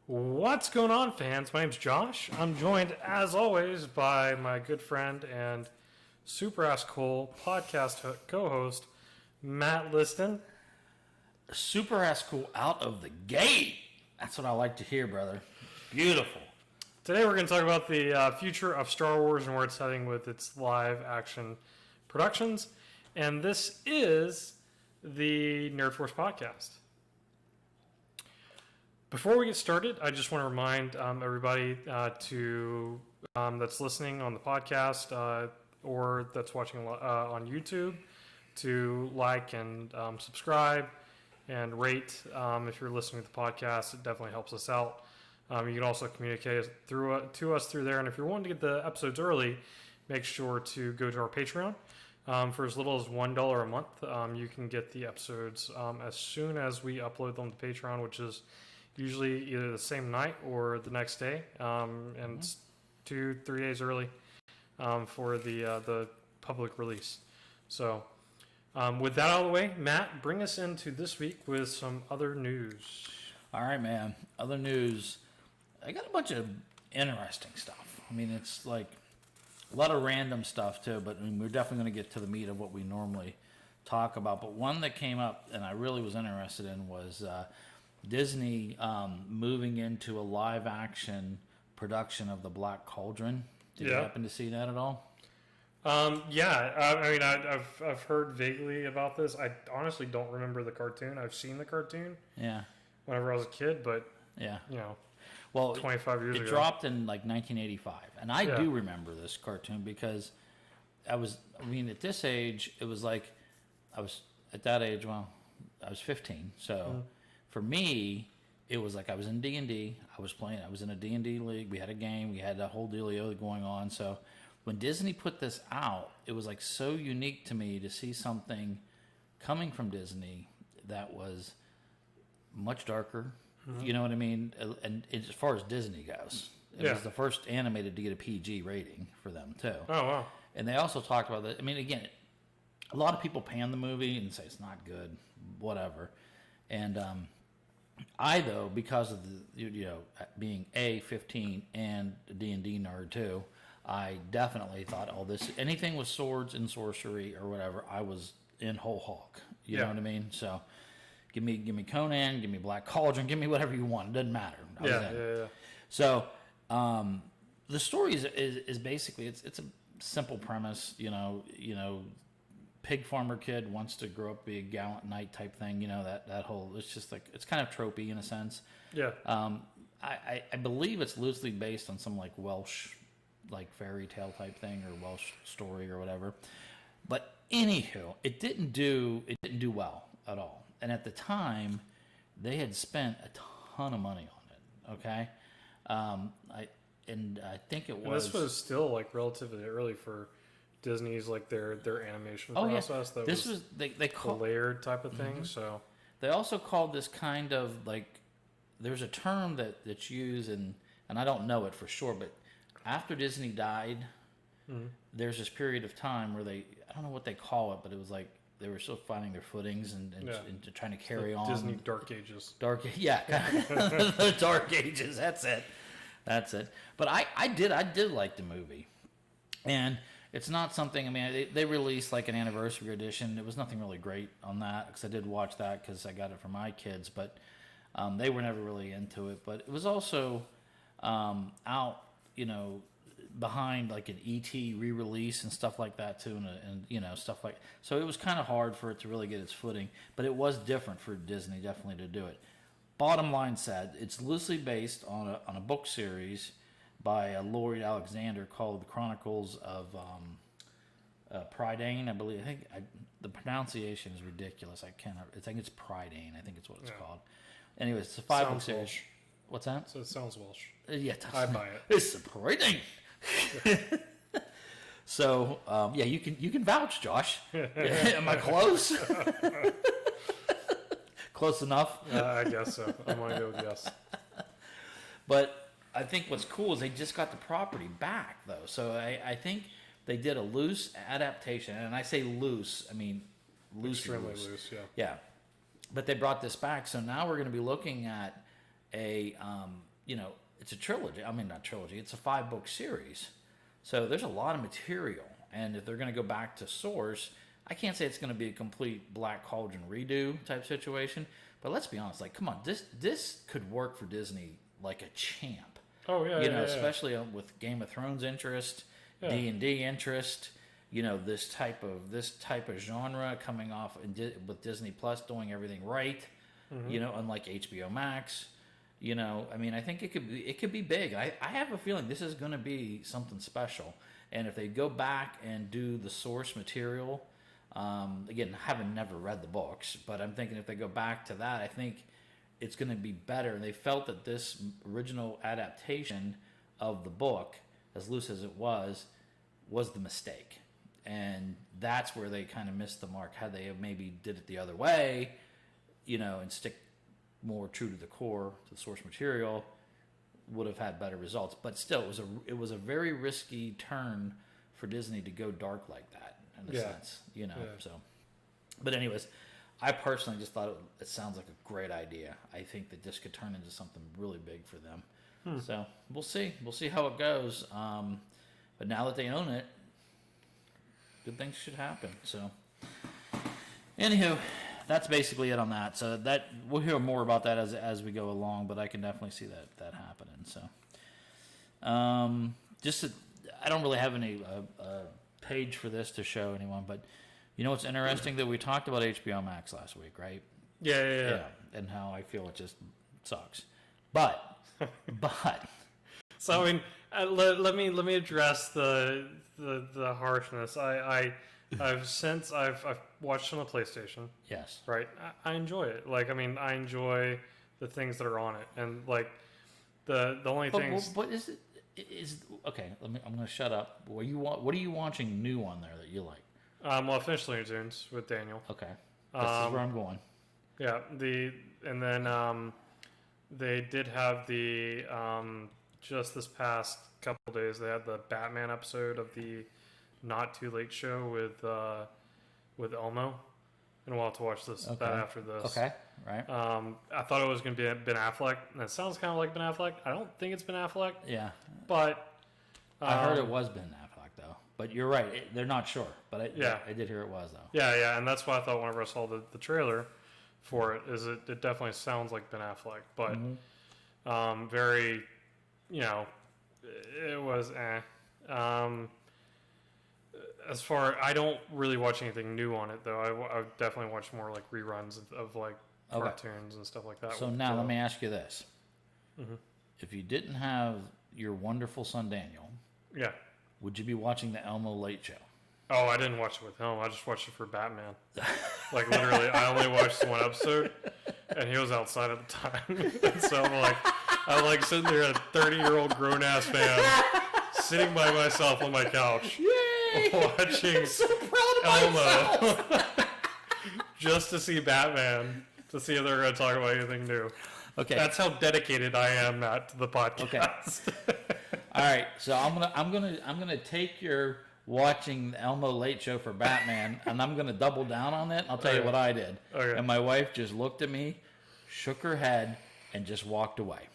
What's going on, fans? My name's Josh. I'm joined, as always, by my good friend and super ass cool podcast co-host, Matt Liston. Super ass cool out of the gate. That's what I like to hear, brother. Beautiful. Today we're going to talk about the future of Star Wars and where it's heading with its live action productions. And this is the Nerd Force podcast. Before we get started, I just want to remind everybody that's listening on the podcast or that's watching on YouTube to like and subscribe and rate. If you're listening to the podcast, it definitely helps us out. You can also communicate to us through there. And if you're wanting to get the episodes early, make sure to go to our Patreon. For as little as $1 a month, you can get the episodes as soon as we upload them to Patreon, which is usually either the same night or the next day, and it's 2-3 days early for the public release. So with that out of the way, Matt, bring us into this week with some other news. All right, man. Other news. I got a bunch of interesting stuff. I mean, it's like a lot of random stuff too, but we're definitely going to get to the meat of what we normally talk about. But one that came up and I really was interested in was Disney moving into a live action production of The Black Cauldron. Did you happen to see that at all? I've heard vaguely about this. I honestly don't remember the cartoon. I've seen the cartoon. Yeah. Whenever I was a kid, but yeah, well, 25 years ago. It dropped in like 1985, and I do remember this cartoon because at this age, it was like I was at that age. Well, I was 15, so. For me, it was like I was in D&D. I was in a D&D league. We had a game. We had the whole dealio going on. So when Disney put this out, it was like so unique to me to see something coming from Disney that was much darker. Mm-hmm. You know what I mean? And as far as Disney goes, it was the first animated to get a PG rating for them too. Oh, wow. And they also talked about that. I mean, again, a lot of people pan the movie and say it's not good, whatever. And I, though, because of the being 15 and a D&D nerd too, I definitely thought, anything with swords and sorcery or whatever, I was in whole hog. You know what I mean? So give me Conan, give me Black Cauldron, give me whatever you want. It doesn't matter. Yeah. So the story is basically it's a simple premise. Pig farmer kid wants to grow up, be a gallant knight type thing. That whole, it's just like, it's kind of tropey in a sense. Yeah. I believe it's loosely based on some like Welsh, like fairy tale type thing or Welsh story or whatever. But anywho, it didn't do well at all. And at the time, they had spent a ton of money on it. Okay. I think it was. And this was still like relatively early for Disney's like their animation process. Yeah. This was they call the layered type of thing. Mm-hmm. So they also called this kind of like, there's a term that's used and I don't know it for sure, but after Disney died, there's this period of time where I don't know what they call it, but it was like they were still finding their footings and trying to carry on. Disney Dark Ages. The Dark Ages. That's it. But I did like the movie, and it's not something. I mean, they released like an anniversary edition. It was nothing really great on that because I did watch that because I got it for my kids, but they were never really into it. But it was also out, behind like an ET re-release and stuff like that too, and stuff like. So it was kind of hard for it to really get its footing, but it was different for Disney definitely to do it. Bottom line said, it's loosely based on a book series by Lloyd Alexander called The Chronicles of Prydain, I believe. The pronunciation is ridiculous. I think it's Prydain. I think it's what it's called. Anyways, it's a 5-book series. Welsh. What's that? So it sounds Welsh. Yeah, I buy it. It's Prydain. So you can vouch, Josh. Am I close? Close enough? I guess so. I'm going to go with yes. But I think what's cool is they just got the property back, though. So I think they did a loose adaptation. And I say loose, I mean loose. Extremely loose, yeah. But they brought this back. So now we're going to be looking at a it's a trilogy. I mean, not trilogy. It's a 5-book series. So there's a lot of material. And if they're going to go back to source, I can't say it's going to be a complete Black Cauldron redo type situation. But let's be honest. Like, come on, this could work for Disney like a champ. Oh yeah, Especially with Game of Thrones interest, D&D interest. This type of genre coming off with Disney Plus doing everything right. Unlike HBO Max. I think it could be big. I have a feeling this is going to be something special. And if they go back and do the source material, again, having never read the books, but I'm thinking if they go back to that, I think it's going to be better. And they felt that this original adaptation of the book, as loose as it was the mistake. And that's where they kind of missed the mark. Had they have maybe did it the other way, and stick more true to the core, to the source material, would have had better results. But still, it was a very risky turn for Disney to go dark like that, in a sense, So, but anyways, I personally just thought it sounds like a great idea. I think that this could turn into something really big for them. So we'll see. We'll see how it goes. But now that they own it, good things should happen. So, anywho, that's basically it on that. So that we'll hear more about that as we go along. But I can definitely see that happening. So, I don't really have any page for this to show anyone, but what's interesting that we talked about HBO Max last week, right? Yeah. And how I feel it just sucks, but. So I mean, let me address the harshness. I've watched on the PlayStation. Yes. Right. I enjoy it. Like, I mean, I enjoy the things that are on it, and like the only things. But is it okay? I'm going to shut up. What are you watching new on there that you like? Well, I finished Looney Tunes with Daniel. Okay. This is where I'm going. Yeah. And then they did have the just this past couple days they had the Batman episode of the Not Too Late show with Elmo, and we'll have to watch that after this. Okay, right. I thought it was going to be Ben Affleck, and it sounds kind of like Ben Affleck. I don't think it's Ben Affleck. Yeah, but I heard it was Ben Affleck though. But you're right; they're not sure. But I did hear it was though. Yeah, and that's why I thought whenever I saw the trailer for it, it definitely sounds like Ben Affleck, but very, it was as far, I don't really watch anything new on it though. I definitely watch more like reruns of like cartoons and stuff like that. So now let me ask you this: if you didn't have your wonderful son Daniel, would you be watching the Elmo Late Show? Oh, I didn't watch it with him. I just watched it for Batman. Like, literally, I only watched one episode, and he was outside at the time. So I'm like sitting there, a 30-year-old grown-ass man, sitting by myself on my couch, watching Elmo, just to see Batman, to see if they're going to talk about anything new. Okay, that's how dedicated I am, Matt, to the podcast. Okay. All right, so I'm gonna take your watching the Elmo Late Show for Batman, and I'm going to double down on it. I'll tell you what I did. Okay. And my wife just looked at me, shook her head, and just walked away.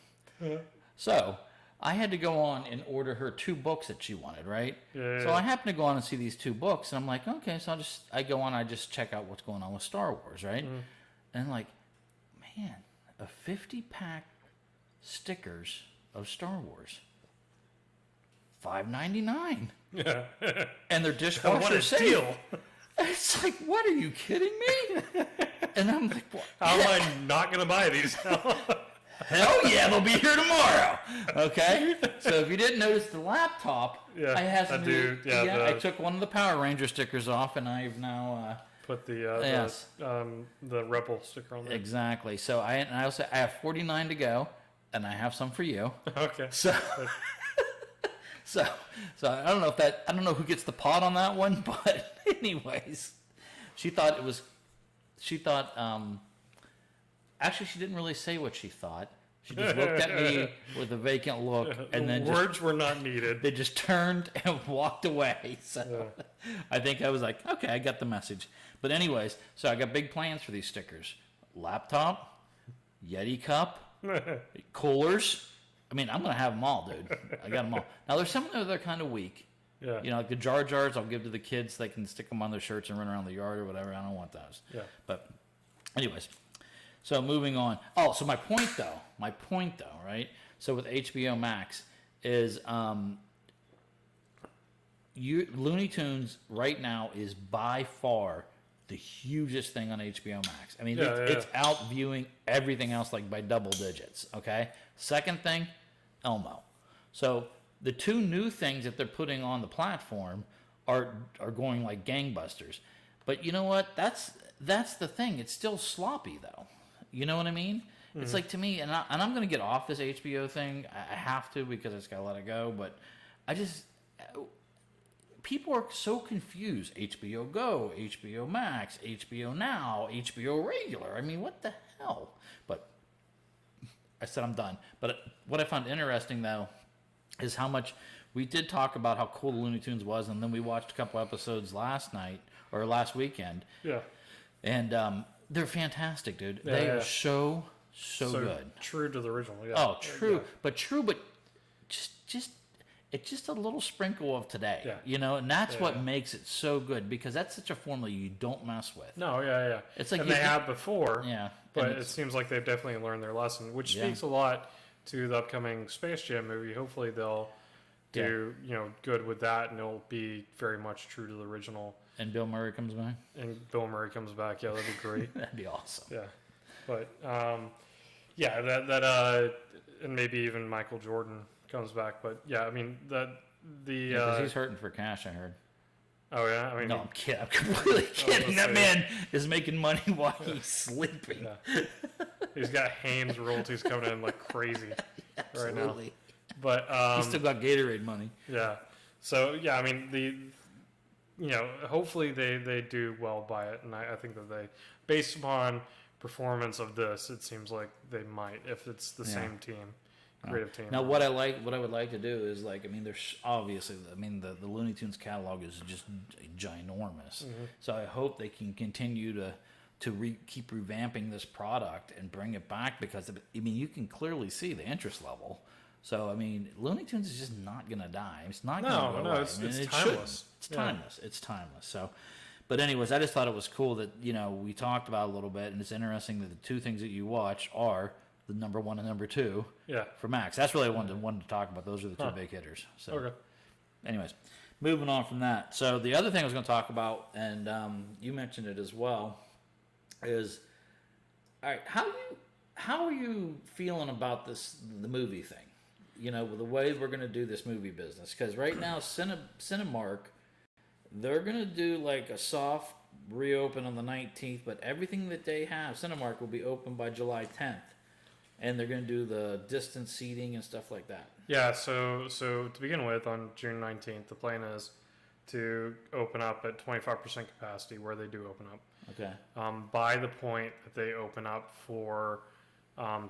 So I had to go on and order her 2 books that she wanted, right? So I happened to go on and see these 2 books, and I'm like, okay, so I go on, I just check out what's going on with Star Wars, right? And like, man, a 50-pack stickers of Star Wars, $5.99. Yeah. And they're dishwasher safe. Deal. It's like, what, are you kidding me? And I'm like, what? How am I not going to buy these now? Hell yeah, they'll be here tomorrow. Okay? So if you didn't notice the laptop, I had some I took one of the Power Ranger stickers off, and I've now put the Rebel sticker on there. Exactly. So I have 49 to go, and I have some for you. Okay. So I don't know who gets the pot on that one, but anyways, she thought actually she didn't really say what she thought. She just looked at me with a vacant look, and then words were not needed. They just turned and walked away. So I think I was like, okay, I got the message. But anyways, so I got big plans for these stickers: laptop, Yeti cup, coolers. I mean, I'm gonna have them all, dude. I got them all. Now there's some that are kind of weak. Yeah. You know, like the Jar Jars, I'll give to the kids. They can stick them on their shirts and run around the yard or whatever. I don't want those. Yeah. But, anyways, so moving on. Oh, so my point though, right? So with HBO Max is Looney Tunes right now is by far the hugest thing on HBO Max. I mean, it's outviewing everything else like by double digits. Okay. Second thing, Elmo. So the two new things that they're putting on the platform are going like gangbusters. But you know what? That's the thing. It's still sloppy though. You know what I mean? Mm-hmm. It's like to me, and I'm going to get off this HBO thing. I have to because I just got to let it go. But people are so confused. HBO Go, HBO Max, HBO Now, HBO Regular. I mean, what the hell? But I said I'm done. But what I found interesting though is how much we did talk about how cool the Looney Tunes was, and then we watched a couple episodes last night or last weekend. Yeah. And they're fantastic, dude. Yeah, they are so good. True to the original. Yeah. Oh, true, but just a little sprinkle of today. Yeah. You know, and that's what makes it so good because that's such a formula you don't mess with. No, yeah. It's like and they have before. Yeah. But it seems like they've definitely learned their lesson, which speaks a lot to the upcoming Space Jam movie. Hopefully they'll do good with that, and it'll be very much true to the original. And Bill Murray comes back. And Bill Murray comes back. Yeah, that'd be great. That'd be awesome. Yeah, but and maybe even Michael Jordan comes back. But yeah, I mean Because he's hurting for cash, I heard. Oh yeah, I mean no, I'm kidding. I'm completely kidding. That man is making money while he's sleeping. Yeah. He's got Hanes royalties coming in like crazy right now. But he's still got Gatorade money. Yeah. So yeah, I mean hopefully they do well by it, and I think that they, based upon performance of this, it seems like they might if it's the same team. Creative team. Now, what I would like to do is there's obviously, the Looney Tunes catalog is just ginormous. Mm-hmm. So I hope they can continue to keep revamping this product and bring it back because you can clearly see the interest level. So Looney Tunes is just not gonna die. It's not gonna go away. It's timeless. It's timeless. It's timeless. So. But anyways, I just thought it was cool that we talked about it a little bit, and it's interesting that the two things that you watch are the number 1 and number 2 for Max. That's really what I wanted to talk about. Those are the two big hitters. So, okay. Anyways, moving on from that. So the other thing I was going to talk about, and you mentioned it as well, is all right. How are you feeling about the movie thing? With the way we're going to do this movie business, because right now Cinemark, they're going to do like a soft reopen on the 19th, but everything that they have, Cinemark will be open by July 10th. And they're going to do the distance seating and stuff like that. Yeah, so to begin with, on June 19th, the plan is to open up at 25% capacity where they do open up. Okay. By the point that they open up for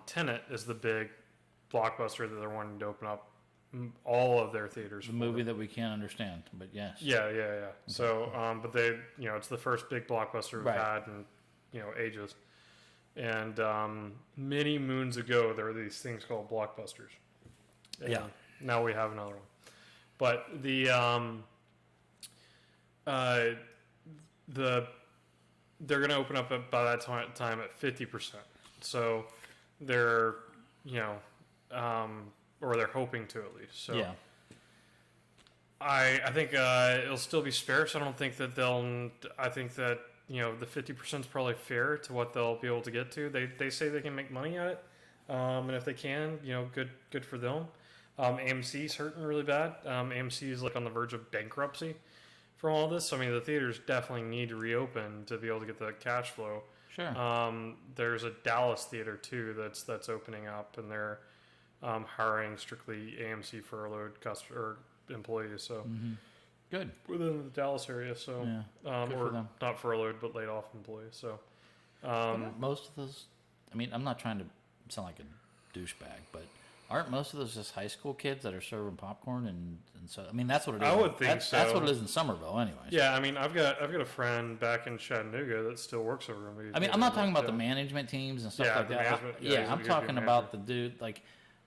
Tenet is the big blockbuster that they're wanting to open up all of their theaters. The movie that we can't understand, but yes. Yeah. Okay. So, but they, it's the first big blockbuster we've had in, ages. And many moons ago, there were these things called blockbusters. And now we have another one. But they're going to open up by that time at 50%. So they're, or they're hoping to at least. So I think it'll still be sparse. I don't think that I think that, the 50% is probably fair to what they'll be able to get to. They say they can make money at it. And if they can, good for them. AMC's hurting really bad. AMC is like on the verge of bankruptcy from all this. So, the theaters definitely need to reopen to be able to get the cash flow. Sure. There's a Dallas theater too that's opening up, and they're hiring strictly AMC furloughed employees. So. Mm-hmm. Good. Within the Dallas area, so or not furloughed but laid off employees. So most of those, I'm not trying to sound like a douchebag, but aren't most of those just high school kids that are serving popcorn and so? That's what it is. I would think so. That's what it is in Somerville, anyways. Yeah, I've got a friend back in Chattanooga that still works over in. I'm not talking about the management teams and stuff like that. I'm talking about the dude like.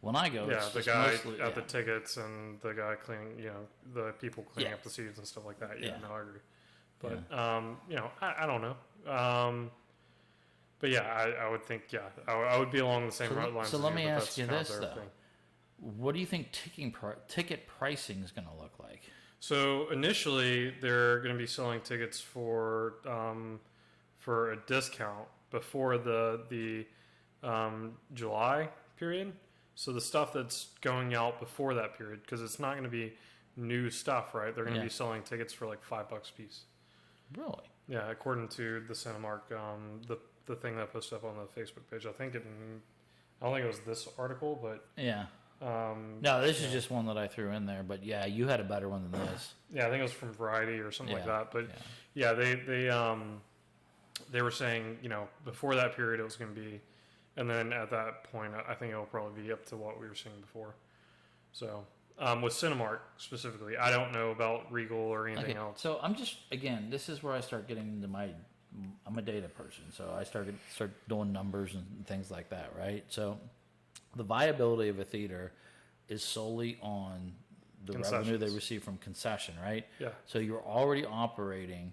When I go, Yeah, it's the just guy mostly, at the tickets and the guy cleaning, the people cleaning Yeah. up the seats and stuff like that. Yeah, Yeah. no, I agree. But I don't know. But yeah, I would think I would be along the same lines. So as let you, me but ask that's you kind of this their though: thing. what do you think ticket pricing is going to look like? So initially, they're going to be selling tickets for a discount before the July period. So the stuff that's going out before that period, because it's not going to be new stuff, right? They're going to Yeah. be selling tickets for like $5 a piece. Really? Yeah, according to the Cinemark, the thing that I posted up on the Facebook page. I don't think it was this article, but Yeah. um, No, this yeah. is just one that I threw in there. But yeah, you had a better one than this. Yeah, I think it was from Variety or something like Yeah, that. But yeah. yeah, they were saying, before that period it was going to be, and then at that point I think it'll probably be up to what we were seeing before. So with Cinemark specifically, I don't know about Regal or anything else. So I'm just, again, this is where I start getting into I'm a data person, so I start doing numbers and things like that, right? So the viability of a theater is solely on the revenue they receive from concession, right? Yeah. So you're already operating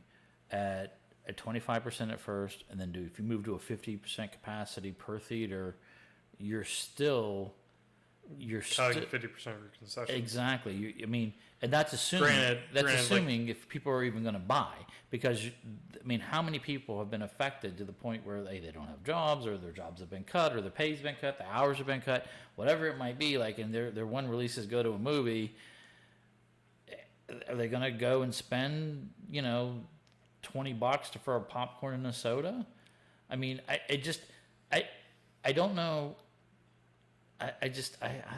at 25% at first, and then if you move to a 50% capacity per theater, you're still Cutting 50% of your concessions. exactly. And that's assuming Granted, if people are even going to buy, because how many people have been affected to the point where they don't have jobs, or their jobs have been cut, or their pay's been cut, the hours have been cut, whatever it might be. Like, and their one releases go to a movie. Are they going to go and spend $20 for a popcorn and a soda? I don't know. I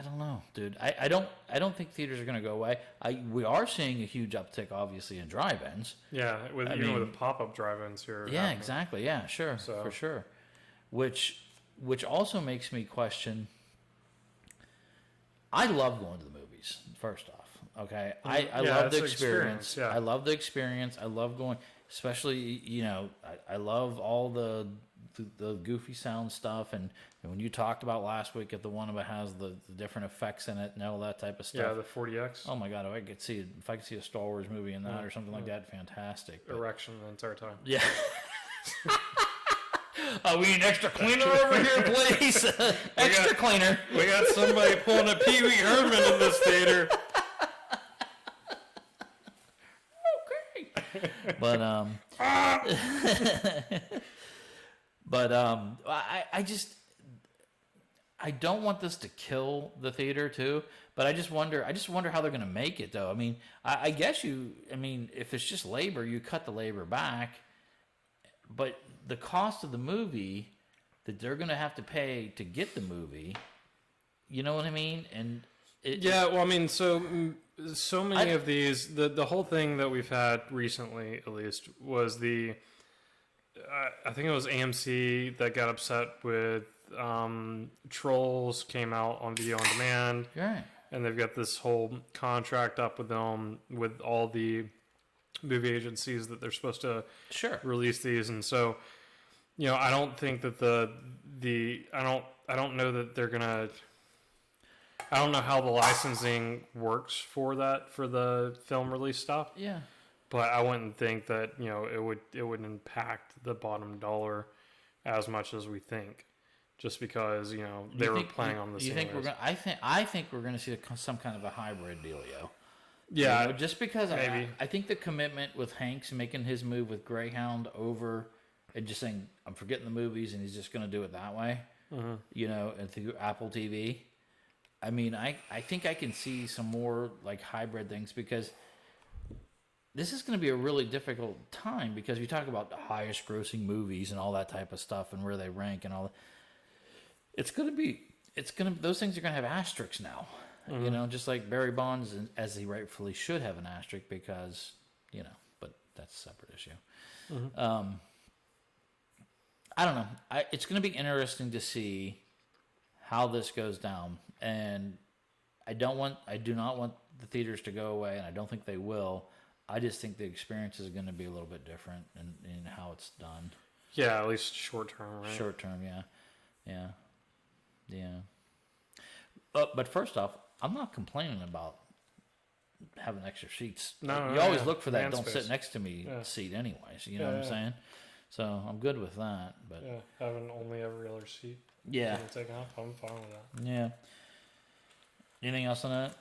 don't know, dude. I don't think theaters are going to go away. We are seeing a huge uptick, obviously, in drive-ins. Yeah, with the pop-up drive-ins here. Yeah, exactly. Yeah, sure, for sure. Which also makes me question. I love going to the movies. First off, okay, I love the experience. Yeah. I love the experience. I love going, especially I love all the goofy sound stuff, and when you talked about last week at the one that has the different effects in it and all that type of stuff. Yeah, the 40X. Oh my god, if I could see a Star Wars movie in that or something like that, fantastic. But, erection the entire time. yeah. We need extra cleaner over here, please. Extra cleaner. We got somebody pulling a Pee Wee Herman in this theater. Okay. But I don't want this to kill the theater too, but I just wonder how they're going to make it though. I guess if it's just labor, you cut the labor back, but the cost of the movie that they're going to have to pay to get the movie, you know what I mean? And so many of these, the whole thing that we've had recently, at least, was I think it was AMC that got upset with Trolls came out on video on demand. Right. And they've got this whole contract up with them, with all the movie agencies that they're supposed to release these. And so, I don't think that I don't know that they're gonna. I don't know how the licensing works for the film release stuff. Yeah. But I wouldn't think that it would impact the bottom dollar as much as we think, just because they were planning on this. You think I think we're gonna see some kind of a hybrid dealio. Yeah, just because maybe. I think the commitment with Hanks making his move with Greyhound over and just saying I'm forgetting the movies and he's just gonna do it that way. And through Apple TV. I think I can see some more like hybrid things, because this is going to be a really difficult time, because we talk about the highest grossing movies and all that type of stuff and where they rank and all that. Those things are going to have asterisks now, just like Barry Bonds, as he rightfully should have an asterisk, because, but that's a separate issue. I don't know. It's going to be interesting to see how this goes down. And I do not want the theaters to go away, and I don't think they will. I just think the experience is going to be a little bit different in how it's done. Yeah, at least short term, right? Short term, yeah. But first off, I'm not complaining about having extra seats. No, You no, always yeah. look for that Man "don't space. sit next to me" Yeah. seat, anyways. You know Yeah, what I'm yeah. saying? So I'm good with that. But Yeah, having only every other seat yeah, taken off, I'm fine with that. yeah. Anything else on that?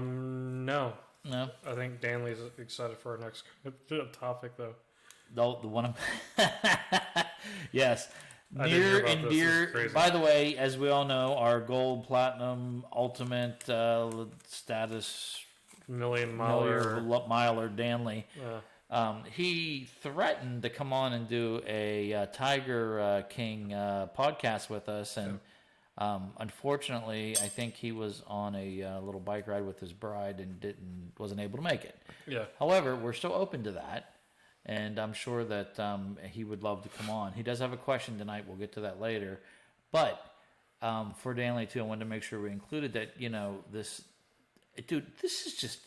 No. No. I think Danley's excited for our next topic, though. The one. Yes. I did hear Near about and this. This is dear. crazy. By the way, as we all know, our gold, platinum, ultimate status miler Danley. He threatened to come on and do a Tiger King podcast with us, and unfortunately, I think he was on a little bike ride with his bride and wasn't able to make it. Yeah. However, we're still open to that, and I'm sure that he would love to come on. He does have a question tonight. We'll get to that later, but for Danley too, I wanted to make sure we included that. This is just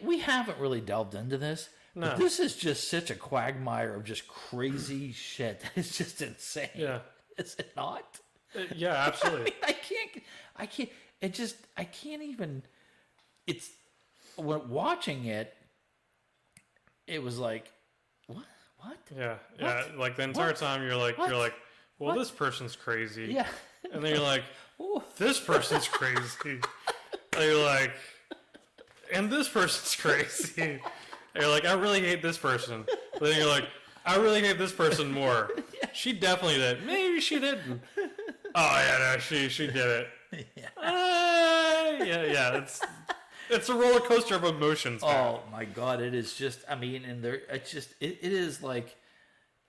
we haven't really delved into this. No. But this is just such a quagmire of just crazy shit. It's just insane. Yeah. Is it not? Yeah, absolutely. I can't. I can't even. It's when watching it. It was like, what? Yeah. What? Like the entire What? time you're like, What? well, What? this person's crazy. Yeah. And then you're like, Ooh. this person's crazy. And you're like, and this person's crazy. And you're like, I really hate this person. But then you're like, I really hate this person more. She definitely did. Maybe she didn't. Oh yeah, no, she did it. Yeah. It's a roller coaster of emotions. Man. Oh my God! It is just. I mean, and there. It's just. It is like.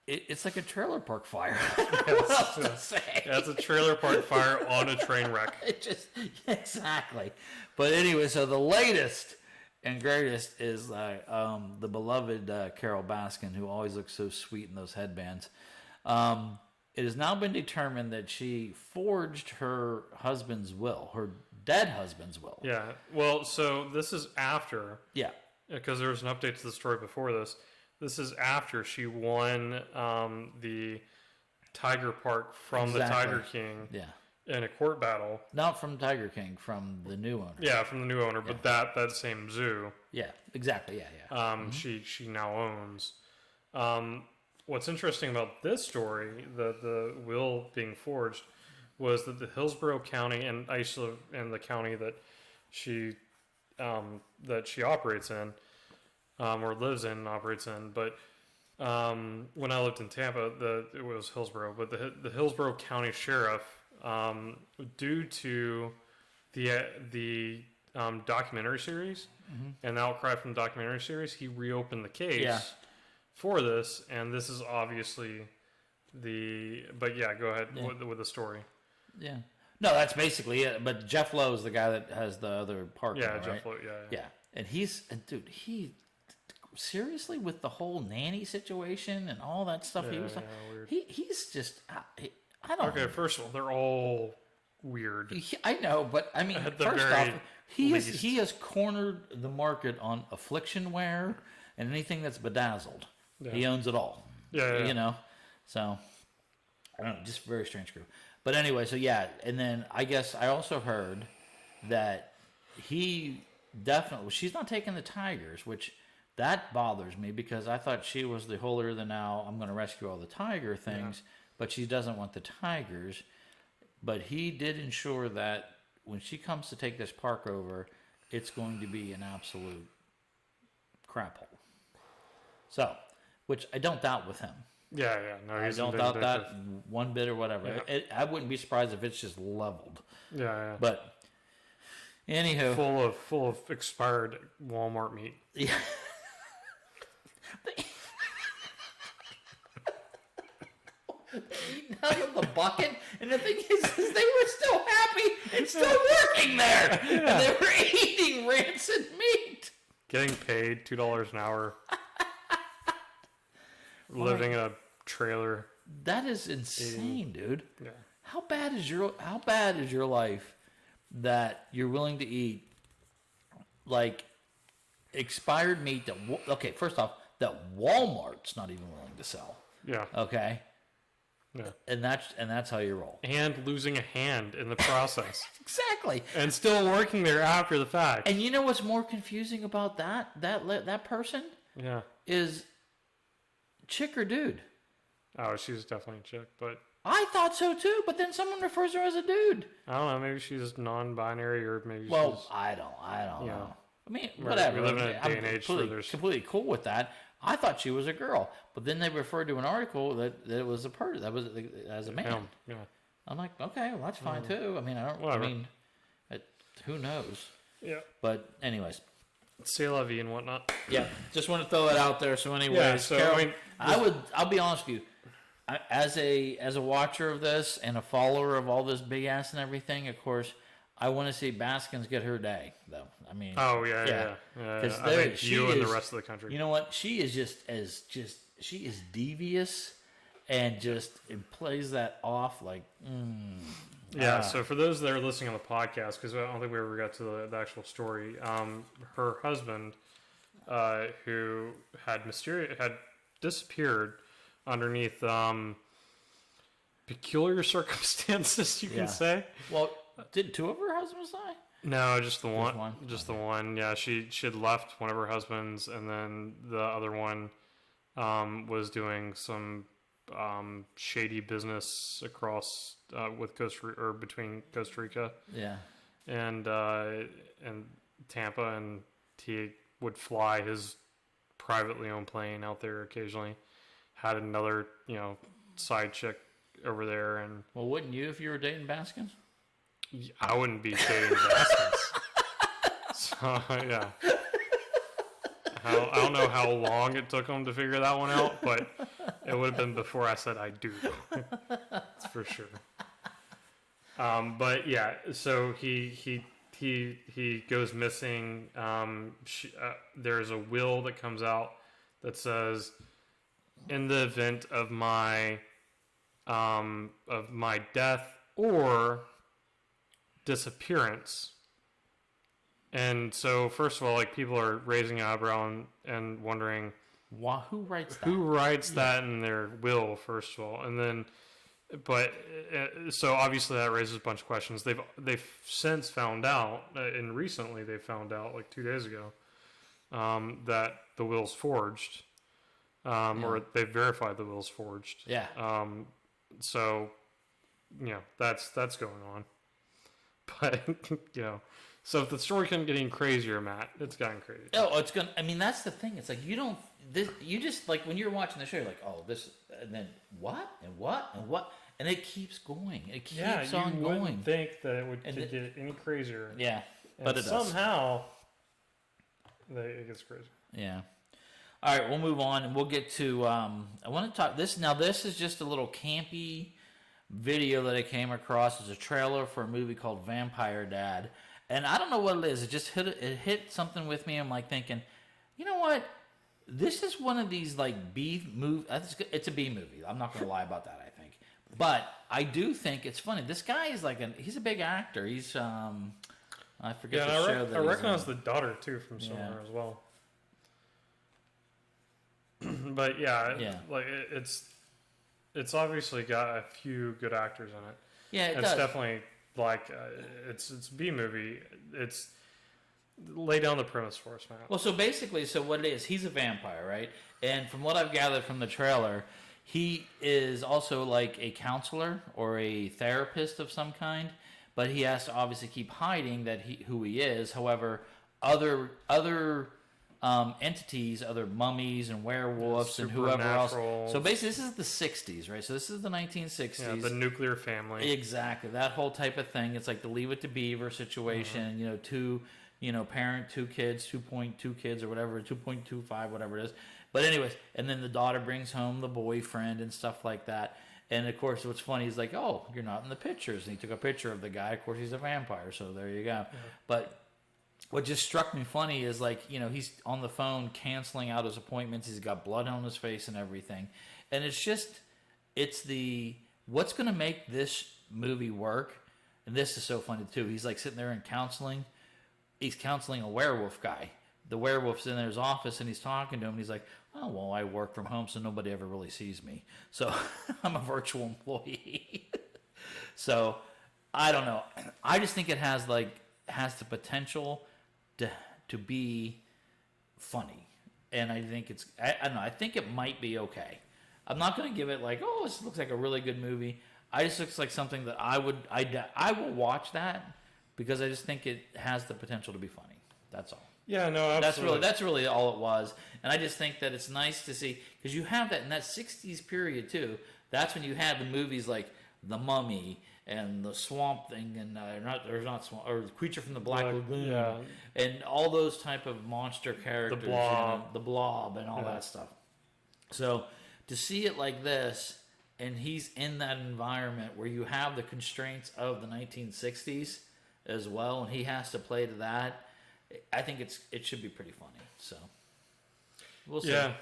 It's like a trailer park fire. What else to say? Yeah, it's a trailer park fire on a train wreck. It just exactly. But anyway, so the latest and greatest is the beloved Carol Baskin, who always looks so sweet in those headbands. It has now been determined that she forged her husband's will, her dead husband's will. Yeah. Well, so this is after. Yeah. Because there was an update to the story before this. This is after she won the Tiger Park from the Tiger King Yeah. in a court battle. Not from Tiger King, from the new owner. Yeah, from the new owner, but that same zoo. Yeah, exactly. Yeah. She now owns. What's interesting about this story, the will being forged, was that the Hillsborough County and I used to live in the county that she operates in, or lives in and operates in. But when I lived in Tampa, it was Hillsborough, but the Hillsborough County Sheriff, due to the documentary series and the outcry from the documentary series, he reopened the case for this, and this is obviously but yeah, go ahead with the story. Yeah. No, that's basically it. But Jeff Lowe is the guy that has the other park. Yeah, now, right? Jeff Lowe, yeah. And he seriously, with the whole nanny situation and all that stuff, he was like, weird. he's just I don't Okay, first of all, they're all weird. I know, but I mean, At the first very off, least. he has cornered the market on affliction wear and anything that's bedazzled. Yeah. He owns it all. Yeah. You know, so I don't know, just very strange crew. But anyway, so yeah, and then I guess I also heard that he definitely, she's not taking the Tigers, which that bothers me because I thought she was the holier than thou, I'm going to rescue all the Tiger things, but she doesn't want the Tigers. But he did ensure that when she comes to take this park over, it's going to be an absolute crap hole. So, which I don't doubt with him. Yeah. No, I he's don't been doubt addictive. that one bit or whatever. Yeah. I wouldn't be surprised if it's just leveled. Yeah. But anywho, Full of expired Walmart meat. yeah. Eating out of the bucket, and the thing is they were still happy and still working there, and they were eating rancid meat. Getting paid $2 an hour. Living in a trailer. That is insane, dude. Yeah. How bad is your life that you're willing to eat like expired meat that okay, first off, that Walmart's not even willing to sell. Yeah. Okay. Yeah. And that's how you roll. And losing a hand in the process. Exactly. And still working there after the fact. And you know what's more confusing about that person Yeah. is chick or dude. Oh, she's definitely a chick, but I thought so too, but then someone refers to her as a dude. I don't know. Maybe she's non-binary, or maybe Well, she's. I don't Yeah. know. I mean, We whatever. live in a day and age where completely, there's. completely cool with that. I thought she was a girl, but then they referred to an article that it was a person that was as a man. Him. Yeah. I'm like, okay, well that's fine too. I mean, Whatever. Who knows? Yeah. But anyways, C'est la vie and whatnot. yeah, just want to throw that out there. So anyways, Yeah, so, Carol, I mean, I'll be honest with you. As a watcher of this and a follower of all this big ass and everything, of course, I want to see Baskins get her day, though. I mean, Oh yeah. 'Cause I think you and the rest of the country. you know what? She is she is devious and just plays that off like. Yeah, so for those that are listening on the podcast, because I don't think we ever got to the actual story, her husband, who had disappeared underneath peculiar circumstances, you can say. Well, did two of her husbands die? No, just the one. one? Just the one. Yeah, she had left one of her husbands, and then the other one was doing some shady business across with between Costa Rica Yeah. and Tampa, and he would fly his privately owned plane out there occasionally. Had another side chick over there, and Well, wouldn't you if you were dating Baskins? I wouldn't be dating Baskins. So yeah. I don't know how long it took him to figure that one out, but it would have been before I said I do. That's for sure. But yeah, so he goes missing. There's a will that comes out that says, in the event of my death or disappearance. And so, first of all, like, people are raising an eyebrow and wondering, Who writes that? who writes that in their will, first of all, and then, so obviously that raises a bunch of questions. They've since found out, and recently they found out, like 2 days ago, that the will's forged, or they've verified the will's forged. Yeah. So, that's going on. But, so if the story couldn't get any crazier, Matt, it's gotten crazy. Oh, it's gonna. I mean, that's the thing. It's like you don't. You just like when you're watching the show, you're like, oh, this, and then what, and what, and what, and it keeps going. It keeps on you going. wouldn't think that it would And get any crazier. Yeah, And but it does. somehow it gets crazy. Yeah. All right, we'll move on and we'll get to. I want to talk this now. This is just a little campy video that I came across. It's a trailer for a movie called Vampire Dad, and I don't know what it is. It just hit something with me. I'm like thinking, you know what? This is one of these like B movie. It's a B movie. I'm not going to lie about that. I think, but I do think it's funny. This guy is he's a big actor. He's I forget the show that I he's recognize in. the daughter too from somewhere Yeah. as well. But yeah, Yeah. like it's obviously got a few good actors in it. Yeah, it It's does. definitely like it's a B movie. It's lay down the premise for us, Matt. Well, so basically, what it is, he's a vampire, right? And from what I've gathered from the trailer, he is also like a counselor or a therapist of some kind, but he has to obviously keep hiding who he is. However, other entities, other mummies and werewolves and whoever else. Supernaturals. So basically, this is the 60s, right? So this is the 1960s. Yeah, the nuclear family. Exactly, that whole type of thing. It's like the Leave It to Beaver situation. Two, parent, 2 kids, 2.2 kids or whatever, 2.25, whatever it is. But anyways, and then the daughter brings home the boyfriend and stuff like that. And of course, what's funny is like, oh, you're not in the pictures. And he took a picture of the guy. Of course, he's a vampire, so there you go. Yeah. But what just struck me funny is like, he's on the phone canceling out his appointments. He's got blood on his face and everything. And it's what's going to make this movie work. And this is so funny too. He's like sitting there in counseling. He's counseling a werewolf guy. the werewolf's in his office and he's talking to him. And he's like, "Oh well, I work from home, so nobody ever really sees me. So I'm a virtual employee." So I don't know. I just think it has the potential to be funny, and I think I don't know. I think it might be okay. I'm not going to give it like, oh, this looks like a really good movie. I just looks like something that I will watch that because I just think it has the potential to be funny. That's all. Yeah, no, absolutely. That's really all it was. And I just think that it's nice to see because you have that in that 60s period too. That's when you had the movies like The Mummy and The Swamp Thing and or Creature from the Black Lagoon, yeah. and all those type of monster characters, the Blob and all that stuff. So to see it like this, and he's in that environment where you have the constraints of the 1960s as well, and he has to play to that. I think it should be pretty funny. So we'll see. Yeah,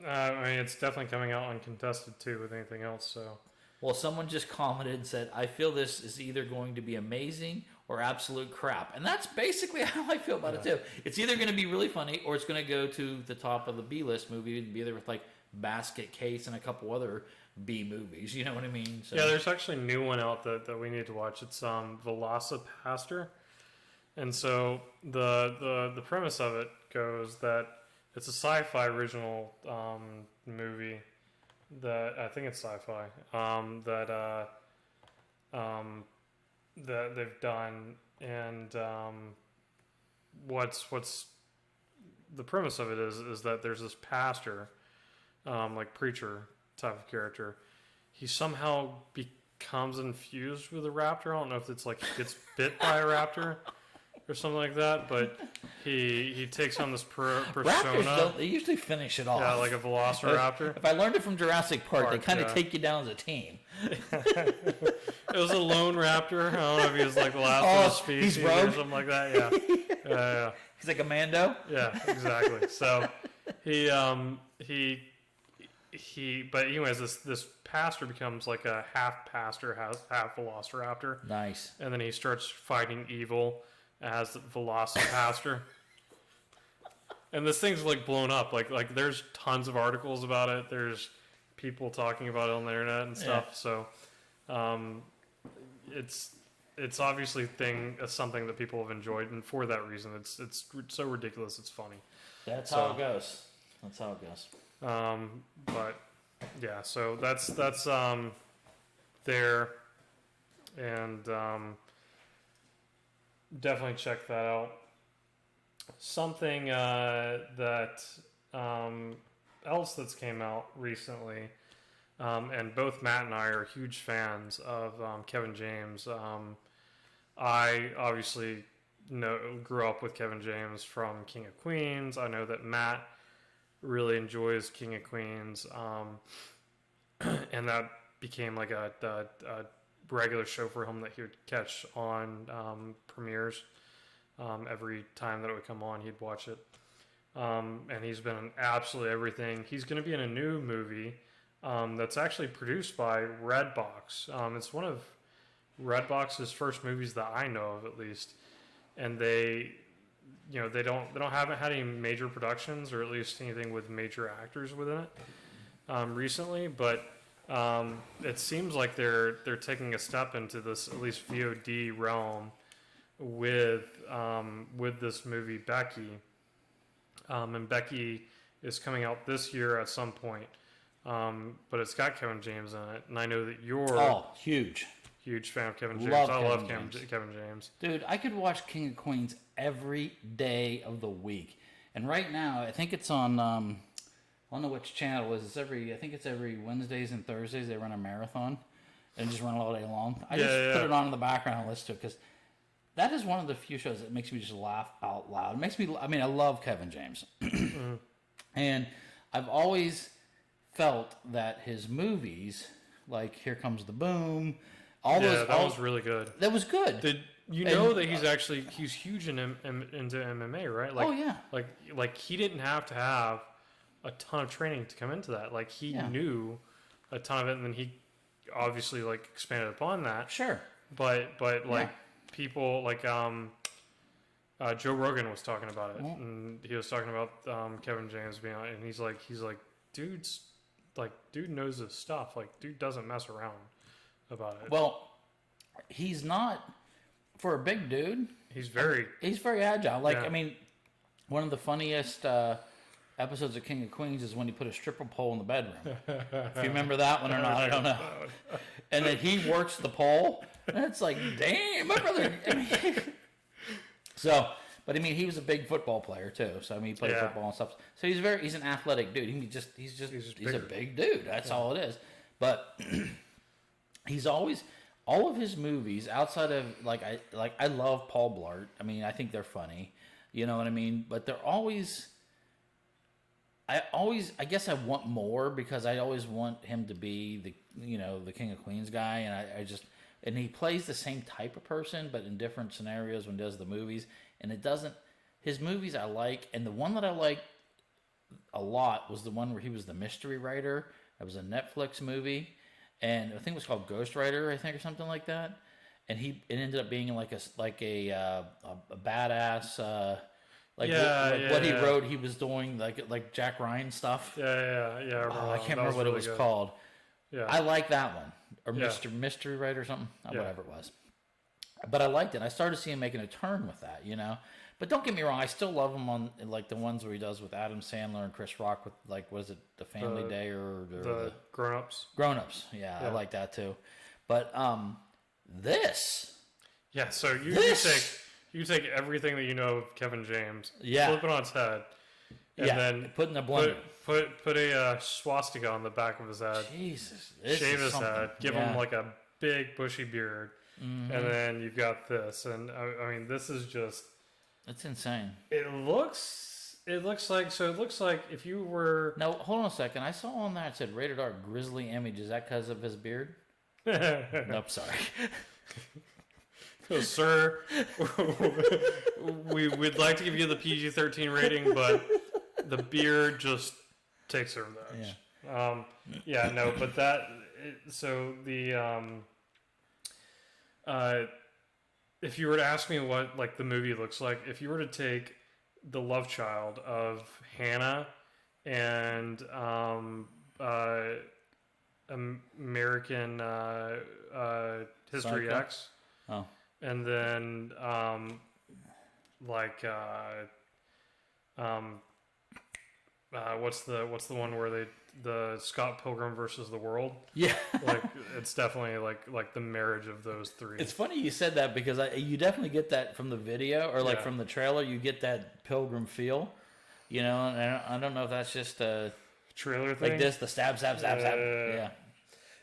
I mean it's definitely coming out uncontested too with anything else. So. Well, someone just commented and said, "I feel this is either going to be amazing or absolute crap," and that's basically how I feel about it too. It's either going to be really funny or it's going to go to the top of the B-list movie and be there with like Basket Case and a couple other B movies. You know what I mean? So, yeah, there's actually a new one out that we need to watch. It's Velocipaster, and so the premise of it goes that it's a sci-fi original movie. That I think it's sci-fi. That they've done, and what's the premise of it is that there's this pastor, like preacher type of character. He somehow becomes infused with a raptor. I don't know if it's like he gets bit by a raptor or something like that, but he takes on this persona. Raptors they usually finish it off. Yeah, like a velociraptor. If I learned it from Jurassic Park, they kind of yeah. take you down as a team. It was a lone raptor. I don't know if he was like the last of the species he's or rogue? something like that. Yeah. He's like a Mando. Yeah, exactly. So but anyways, this pastor becomes like a half pastor, half velociraptor. Nice. And then he starts fighting evil as Velocipastor. And this thing's like blown up. Like there's tons of articles about it. There's people talking about it on the internet and stuff. Yeah. So it's obviously something that people have enjoyed, and for that reason it's so ridiculous it's funny. That's how it goes. That's how it goes. But yeah, so that's there, and definitely check that out. Something that else that's came out recently, and both Matt and I are huge fans of Kevin James. I obviously grew up with Kevin James from King of Queens. I know that Matt really enjoys King of Queens, and that became like a regular show for him that he would catch on premieres. Every time that it would come on, he'd watch it. And he's been in absolutely everything. He's going to be in a new movie that's actually produced by Redbox. It's one of Redbox's first movies that I know of, at least. And they haven't had any major productions, or at least anything with major actors within it recently. But it seems like they're taking a step into this at least VOD realm with this movie Becky, and Becky is coming out this year at some point, but it's got Kevin James in it, and I know that you're huge fan of Kevin James. I love Kevin James. Dude, I could watch King of Queens every day of the week, and right now I think it's on I don't know which channel it is. I think it's every Wednesdays and Thursdays they run a marathon and just run it all day long. I put it on in the background and listen to it because that is one of the few shows that makes me just laugh out loud. It makes me, I love Kevin James. And I've always felt that his movies, like Here Comes the Boom, that was really good. That was good. Did you know that he's huge into MMA, right? Like, oh, yeah. Like he didn't have to have a ton of training to come into that. Like he knew a ton of it, and then he obviously like expanded upon that. Sure. But like people like Joe Rogan was talking about it, and he was talking about Kevin James being on, and he's like, dude knows his stuff. Like, dude doesn't mess around about it. Well, he's not for a big dude. He's very agile. Like, Yeah. I mean, one of the funniest episodes of King of Queens is when he put a stripper pole in the bedroom. If you remember that one or not, I don't know. And then he works the pole, and it's like, damn, my brother. I mean, so, but I mean, he was a big football player too. So I mean, he played Yeah. football and stuff. So he's an athletic dude. He's a bigger. big dude. That's all it is. But he's always all of his movies outside of I love Paul Blart. I mean, I think they're funny. You know what I mean? But they're always. I guess I want more because I always want him to be the King of Queens guy, and he plays the same type of person, but in different scenarios when he does the movies. And his movies I like, and the one that I liked a lot was the one where he was the mystery writer. It was a Netflix movie, and I think it was called Ghost Rider, I think, or something like that. And it ended up being like a badass. What he wrote, he was doing like Jack Ryan stuff. Yeah. I can't remember what it was called. Yeah, I like that one, or Yeah. Mr. Mystery Writer or something, Yeah. whatever it was. But I liked it. I started seeing him making a turn with that, But don't get me wrong, I still love him on like the ones where he does with Adam Sandler and Chris Rock with was it The Family Day or the grown-ups. Grown Ups? Yeah, I like that too. But this. Yeah, so you take everything that you know of Kevin James, Yeah. flip it on its head, and then put in a blender. put a swastika on the back of his head, Jesus, this shave is his something. head, give him like a big bushy beard, and then you've got this, and I mean, this is just. It's insane. It looks like if you were. Now hold on a second. I saw on there it said rated R Grizzly Image. Is that because of his beard? Nope. Sorry. So, sir, we would like to give you the PG-13 rating, but the beard just takes over that. Yeah. No, but so the if you were to ask me what like the movie looks like, if you were to take the love child of Hannah and American History Psycho? X. Oh. And then, what's the one where the Scott Pilgrim versus the World? Yeah. Like, it's definitely like the marriage of those three. It's funny you said that because you definitely get that from the video or Yeah. from the trailer. You get that Pilgrim feel, and I don't know if that's just Trailer thing? like this, the stab. Yeah.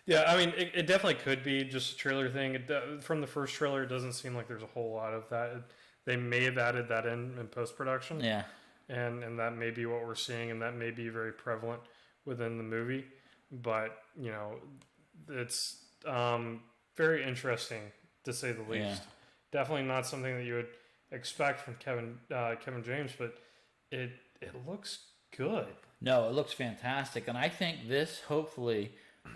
Yeah, I mean, it definitely could be just a trailer thing. From the first trailer, it doesn't seem like there's a whole lot of that. They may have added that in post-production. Yeah. And that may be what we're seeing, and that may be very prevalent within the movie. But, it's very interesting, to say the least. Yeah. Definitely not something that you would expect from Kevin James, but it looks good. No, it looks fantastic, and I think this hopefully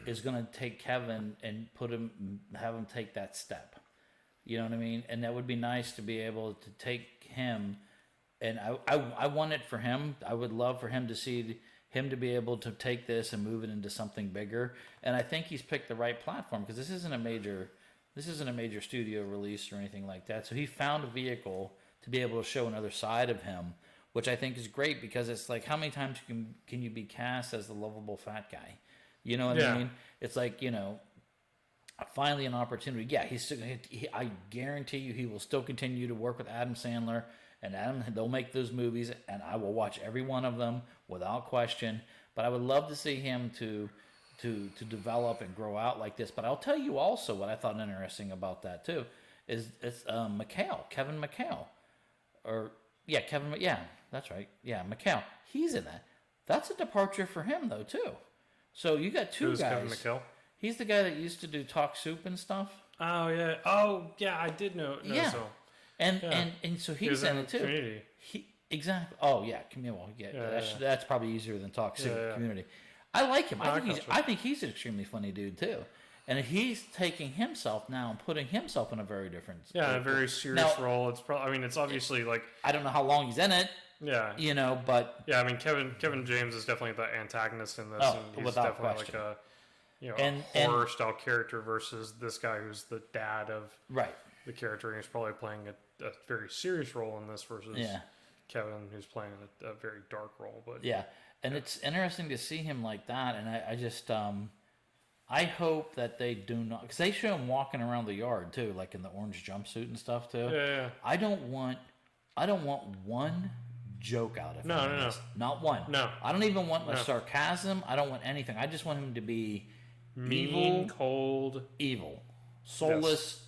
is going to take Kevin and have him take that step. You know what I mean? And that would be nice to be able to take him. And I want it for him. I would love for him to see him to be able to take this and move it into something bigger. And I think he's picked the right platform because this isn't a major studio release or anything like that. So he found a vehicle to be able to show another side of him, which I think is great because it's like, how many times can you be cast as the lovable fat guy? You know what I mean? It's like, finally an opportunity. Yeah, I guarantee you he will still continue to work with Adam Sandler, and they'll make those movies, and I will watch every one of them without question. But I would love to see him to develop and grow out like this. But I'll tell you also what I thought interesting about that too is it's Kevin McHale, that's right. Yeah, McHale. He's in that. That's a departure for him though too. So you got two Who's guys. Kevin McHale? He's the guy that used to do Talk Soup and stuff. Oh, yeah. I did know Yeah. so. And Yeah. and so He he's was in it too. Community. Exactly. Oh yeah, well, that's probably easier than Talk Soup. Yeah. Community. I like him. I I think he's an extremely funny dude too. and he's taking himself now and putting himself in a very different. Yeah, a very serious role. It's probably. I mean, it's obviously like. I don't know how long he's in it. Yeah. You know, but yeah, I mean, Kevin James is definitely the antagonist in this, and he's without definitely question. like a horror style character versus this guy who's the dad of the character, and he's probably playing a very serious role in this versus Kevin, who's playing a very dark role. But and it's interesting to see him like that, and I just I hope that they do not, because they show him walking around the yard too, like in the orange jumpsuit and stuff too. Yeah. I don't want one joke out of him. No. Not one. No. I don't even want sarcasm. I don't want anything. I just want him to be mean, evil, cold, evil, soulless.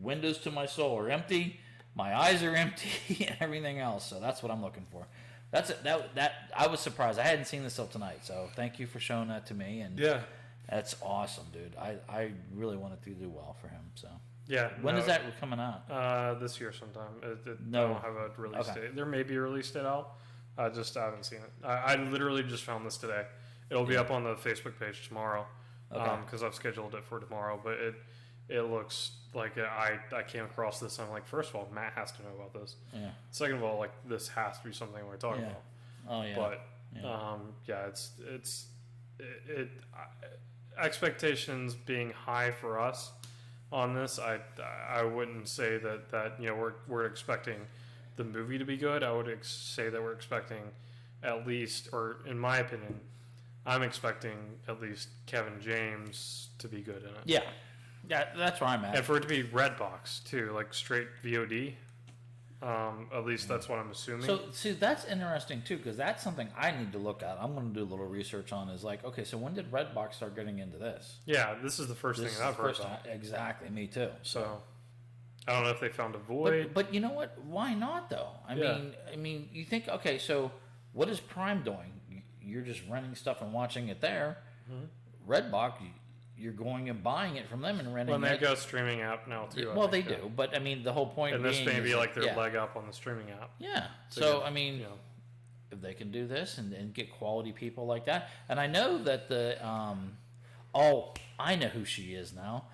Windows to my soul are empty. My eyes are empty, and everything else. So that's what I'm looking for. That's it. That I was surprised. I hadn't seen this till tonight. So thank you for showing that to me. And that's awesome, dude. I really want it to do well for him. So when is that coming out? This year sometime. I No. don't have a release date. There may be a release date out. I haven't seen it. I literally just found this today. It'll be up on the Facebook page tomorrow. Because I've scheduled it for tomorrow. But it looks like I came across this. And I'm like, first of all, Matt has to know about this. Yeah. Second of all, like this has to be something we're talking about. Oh yeah. But expectations being high for us on this. I wouldn't say that we're expecting the movie to be good. I would say that we're expecting at least, or in my opinion, I'm expecting at least Kevin James to be good in it. Yeah, that's where I'm at. And for it to be Redbox too, like straight VOD. At least that's what I'm assuming. So, see, that's interesting too, because that's something I need to look at. I'm going to do a little research on. Is like, okay, so when did Redbox start getting into this? Yeah, this is the first thing I've heard about. Exactly, me too. So, I don't know if they found a void. But you know what? Why not though? I mean, you think, okay, so what is Prime doing? You're just renting stuff and watching it there. Mm-hmm. Redbox, you're going and buying it from them and renting it. Well, they've got a streaming app now too. Well, they do, but I mean, the whole point. And this may be like their leg up on the streaming app. Yeah. So I mean, if they can do this and get quality people like that, and I know that I know who she is now,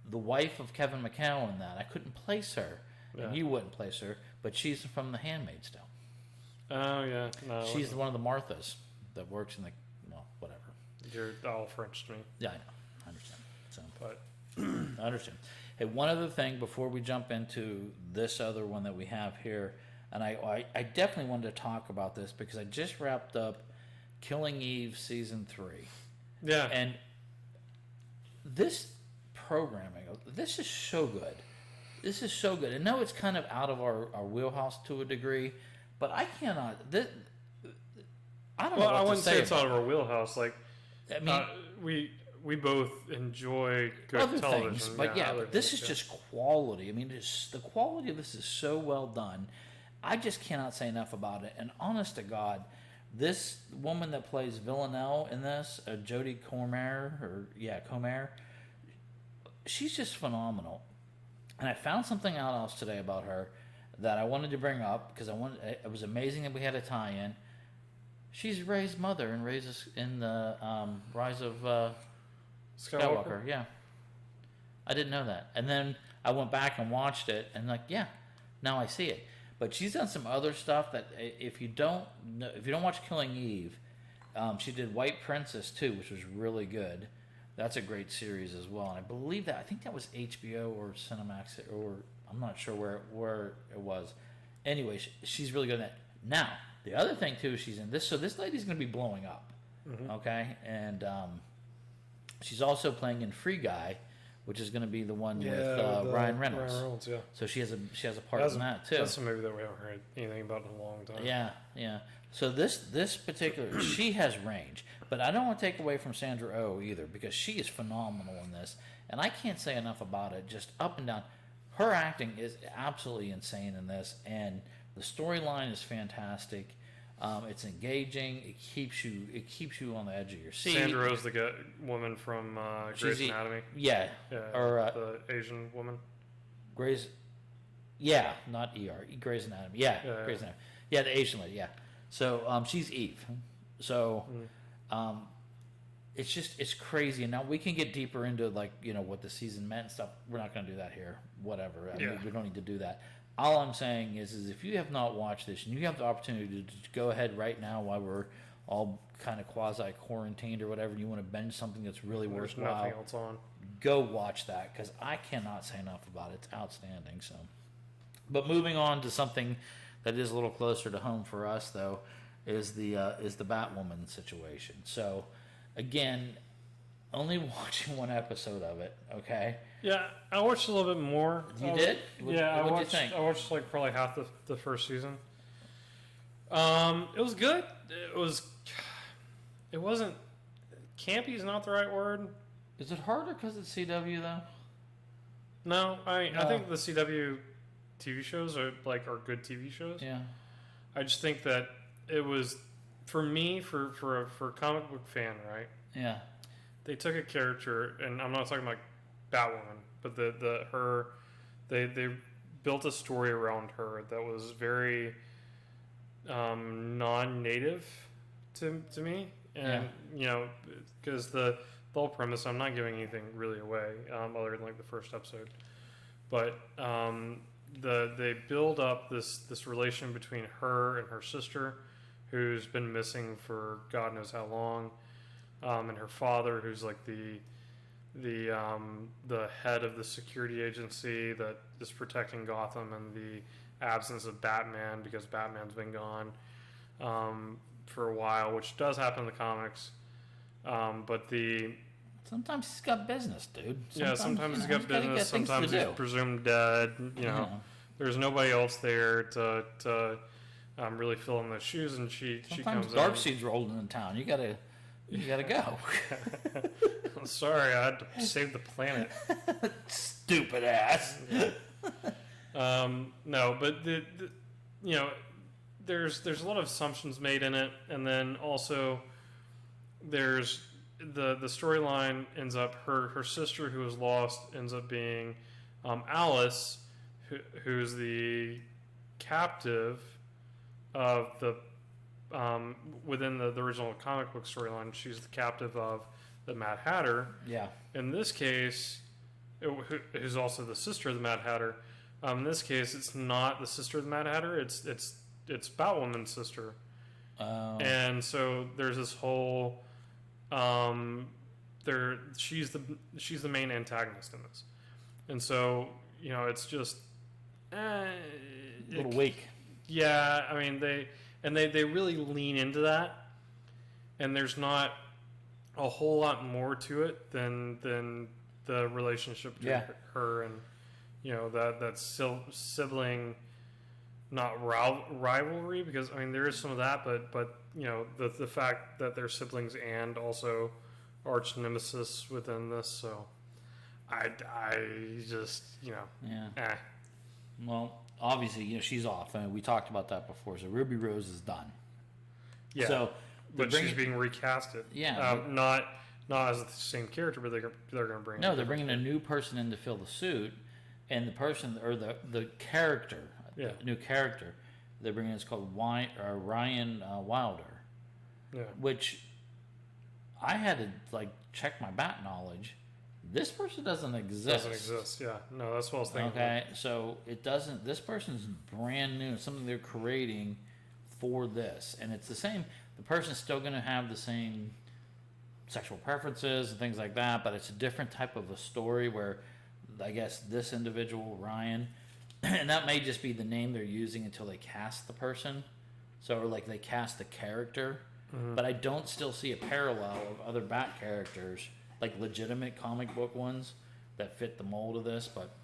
the wife of Kevin McHale in that. I couldn't place her, and you wouldn't place her, but she's from The Handmaid's Tale. Oh yeah, no. She's one of the Marthas that works in whatever. You're all French to me. Yeah, I know. I understand. So, but I understand. Hey, one other thing before we jump into this other one that we have here, and I definitely wanted to talk about this because I just wrapped up Killing Eve season 3. Yeah. And this programming, this is so good. This is so good. I know it's kind of out of our wheelhouse to a degree, but I cannot. I don't know what I to wouldn't say it's out of our wheelhouse. Like, I mean, we both enjoy good other television. things, but this is just quality. I mean, the quality of this is so well done. I just cannot say enough about it. And honest to God, this woman that plays Villanelle in this, Jodie Comer, she's just phenomenal. And I found something else today about her that I wanted to bring up because it was amazing that we had a tie-in. She's Rey's mother in the Rise of Skywalker. Yeah, I didn't know that. And then I went back and watched it, and now I see it. But she's done some other stuff that if you don't watch Killing Eve, she did White Princess too, which was really good. That's a great series as well. And I think that was HBO or Cinemax, or I'm not sure where it was. Anyway, she's really good at that. Now, the other thing too, she's in this. So this lady's going to be blowing up, okay? And she's also playing in Free Guy, which is going to be the one with Ryan Reynolds. So she has a part in that too. That's a movie that we haven't heard anything about in a long time. Yeah. So this particular, she has range, but I don't want to take away from Sandra Oh either because she is phenomenal in this, and I can't say enough about it. Just up and down, her acting is absolutely insane in this, and the storyline is fantastic. It's engaging. It keeps you on the edge of your seat. Sandra Oh's the woman from Grey's Anatomy. Yeah. Or the Asian woman. Grey's. Yeah, not ER. Grey's Anatomy. Yeah. Grey's Anatomy. Yeah, the Asian lady. Yeah. So she's Eve. So it's crazy. And now we can get deeper into like what the season meant and stuff. We're not going to do that here. Whatever. I mean, we don't need to do that. All I'm saying is if you have not watched this and you have the opportunity to go ahead right now while we're all kind of quasi quarantined or whatever, and you want to binge something that's really worthwhile, nothing else on. Go watch that because I cannot say enough about it. It's outstanding. So, but moving on to something that is a little closer to home for us though, is the Batwoman situation. So, again, only watching one episode of it. Okay. Yeah, I watched a little bit more. You did? Yeah, What did you think? I watched like probably half the first season. It was good. It wasn't campy is not the right word. Is it harder because it's CW though? No, I think the CW TV shows are good TV shows. Yeah. I just think that it was for me for a comic book fan, right? Yeah. They took a character, and I'm not talking about Batwoman, but they built a story around her that was very non-native to me, and because the whole premise, I'm not giving anything really away other than like the first episode, but they build up this relation between her and her sister, who's been missing for God knows how long, and her father, who's like the head of the security agency that is protecting Gotham in the absence of Batman because Batman's been gone for a while, which does happen in the comics. But sometimes he's got business, dude. Sometimes he's got business. Sometimes he's presumed dead. There's nobody else there to really fill in the shoes, and she comes in. Sometimes Darkseid's rolling in town. You gotta go. I'm sorry, I had to save the planet. Stupid ass. No, but there's a lot of assumptions made in it, and then also there's the storyline ends up her sister who was lost ends up being Alice, who's the captive of the within the original comic book storyline. She's the captive of the Mad Hatter. Yeah. In this case, who's also the sister of the Mad Hatter. In this case, it's not the sister of the Mad Hatter. It's Batwoman's sister. Oh. And so there's this whole she's the main antagonist in this, and so it's just a little weak. Yeah, I mean they really lean into that, and there's not a whole lot more to it than the relationship between her and that sibling, not rivalry, because I mean there is some of that, but the fact that they're siblings and also arch nemesis within this, so I just Well, obviously she's off. I mean, we talked about that before. So Ruby Rose is done. Yeah. So but she's being recasted. Yeah. Not as the same character, but they're going to bring. No, they're bringing a new person in to fill the suit, and the person or the character, new character they're bringing is called Ryan Wilder. Yeah. Which I had to check my bat knowledge. This person doesn't exist. Doesn't exist. Yeah. No, that's what I was thinking. Okay, so it doesn't. This person's brand new. It's something they're creating for this, and it's the same. The person's still going to have the same sexual preferences and things like that, but it's a different type of a story where I guess this individual, Ryan, and that may just be the name they're using until they cast the person. So, or they cast the character. Mm-hmm. But I don't still see a parallel of other Bat characters, legitimate comic book ones that fit the mold of this. But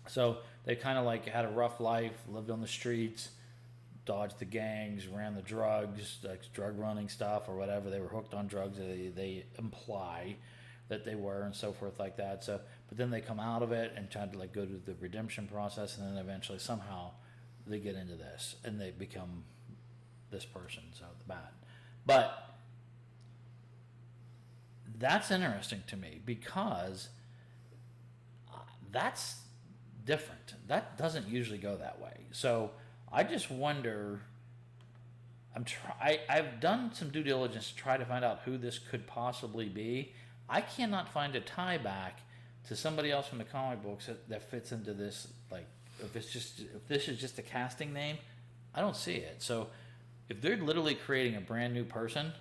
so they kind of had a rough life, lived on the streets, dodged the gangs, ran the drugs, drug running stuff or whatever. They were hooked on drugs. They imply that they were and so forth like that. So, but then they come out of it and try to go to the redemption process, and then eventually somehow they get into this and they become this person, so the Bat. But that's interesting to me because that's different. That doesn't usually go that way. So I just wonder I've done some due diligence to try to find out who this could possibly be. I cannot find a tie back to somebody else from the comic books that fits into this. Like, if this is just a casting name, I don't see it. So, if they're literally creating a brand new person,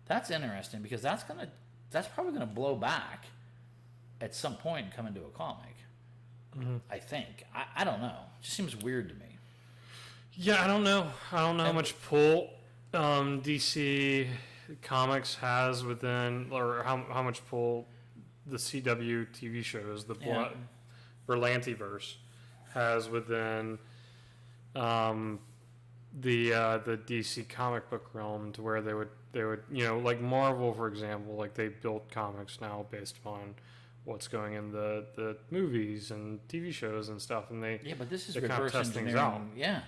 that's interesting because that's probably gonna blow back at some point and come into a comic. Mm-hmm. I think. I don't know. It just seems weird to me. Yeah, I don't know how much pull DC Comics has within, or how much pull the CW TV shows, the Berlantiverse, has within the DC comic book realm, to where they would like Marvel, for example, like they build comics now based upon what's going in the movies and TV shows and stuff, and they but this is kind of reverse test things engineering.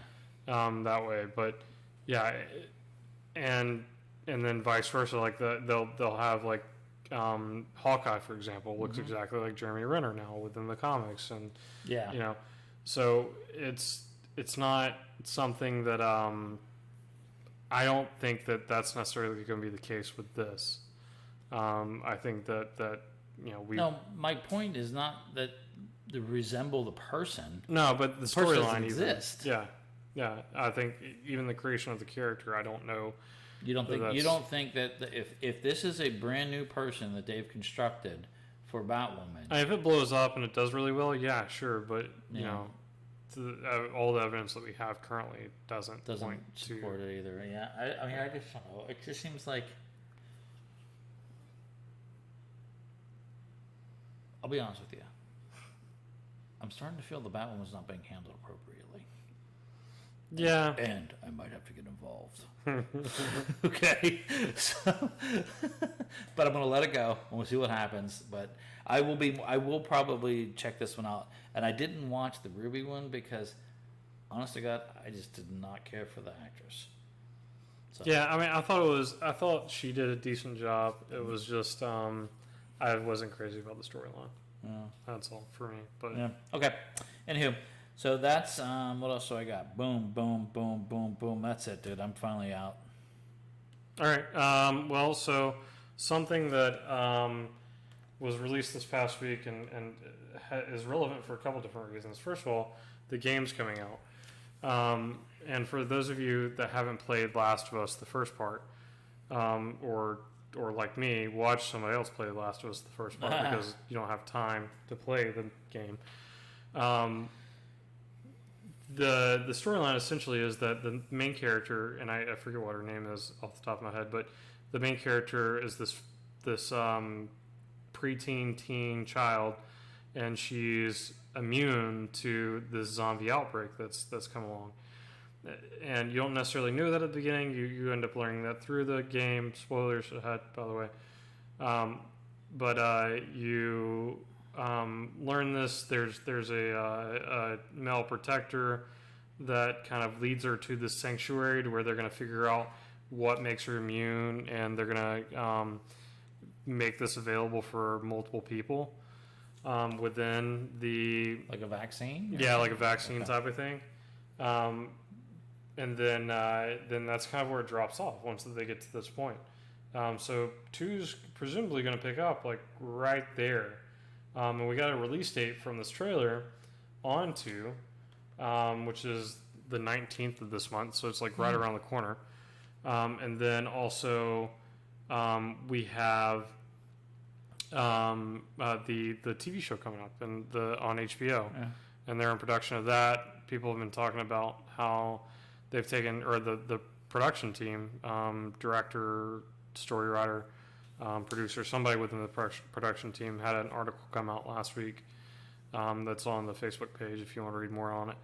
out that way. But yeah, and then vice versa, like they'll have like Hawkeye, for example, looks exactly like Jeremy Renner now within the comics, and so it's not something that I don't think that that's necessarily going to be the case with this. I think that No, my point is not that they resemble the person. No, but the person doesn't storyline exist. Yeah. I think even the creation of the character, I don't know. You don't think that if this is a brand new person that they've constructed for Batwoman, if it blows up and it does really well, yeah, sure, but all the evidence that we have currently doesn't point support it either. Yeah, I mean, I just don't know. It just seems like, I'll be honest with you, I'm starting to feel the Batwoman's not being handled appropriately. Yeah. And I might have to get involved. Okay. So, but I'm going to let it go and we'll see what happens. But I will probably check this one out. And I didn't watch the Ruby one because, honest to God, I just did not care for the actress. So. Yeah, I mean, I thought she did a decent job. It was just, I wasn't crazy about the storyline. Yeah. That's all for me. But yeah. Okay. Anywho, so that's what else do I got? Boom, boom, boom, boom, boom. That's it, dude. I'm finally out. All right. Well, so something that was released this past week and is relevant for a couple different reasons. First of all, the game's coming out. And for those of you that haven't played Last of Us, the first part, or like me, watch somebody else play Last of Us, the first part, because you don't have time to play the game. The storyline essentially is that the main character, and I forget what her name is off the top of my head, but the main character is this preteen teen child, and she's immune to this zombie outbreak that's come along. And you don't necessarily know that at the beginning. You end up learning that through the game. Spoilers ahead, by the way. But you learn this. There's a male protector that kind of leads her to this sanctuary to where they're going to figure out what makes her immune, and they're going to make this available for multiple people within the... Like a vaccine? Yeah, like a vaccine type of thing. And then that's kind of where it drops off once they get to this point. So 2's presumably going to pick up like right there. And we got a release date from this trailer on 2, which is the 19th of this month. So it's like right around the corner. And then also we have the TV show coming up and on HBO. Yeah. And they're in production of that. People have been talking about how they've taken, or the production team, director, story writer, producer, somebody within the production team had an article come out last week that's on the Facebook page if you want to read more on it.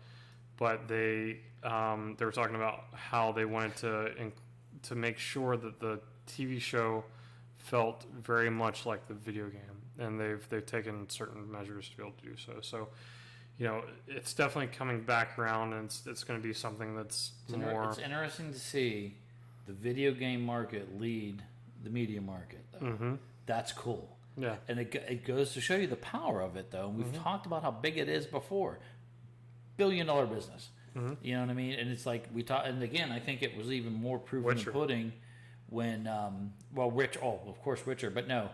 But they were talking about how they wanted to make sure that the TV show felt very much like the video game, and they've taken certain measures to be able to do so. So, it's definitely coming back around, and it's going to be something that's more... It's interesting to see the video game market lead the media market, though. Mm-hmm. That's cool. Yeah. And it goes to show you the power of it, though. And we've talked about how big it is before. $1 billion business. You know what I mean? And it's like we talk, and again, I think it was even more proof in Witcher. the pudding when, of course, Witcher, but no,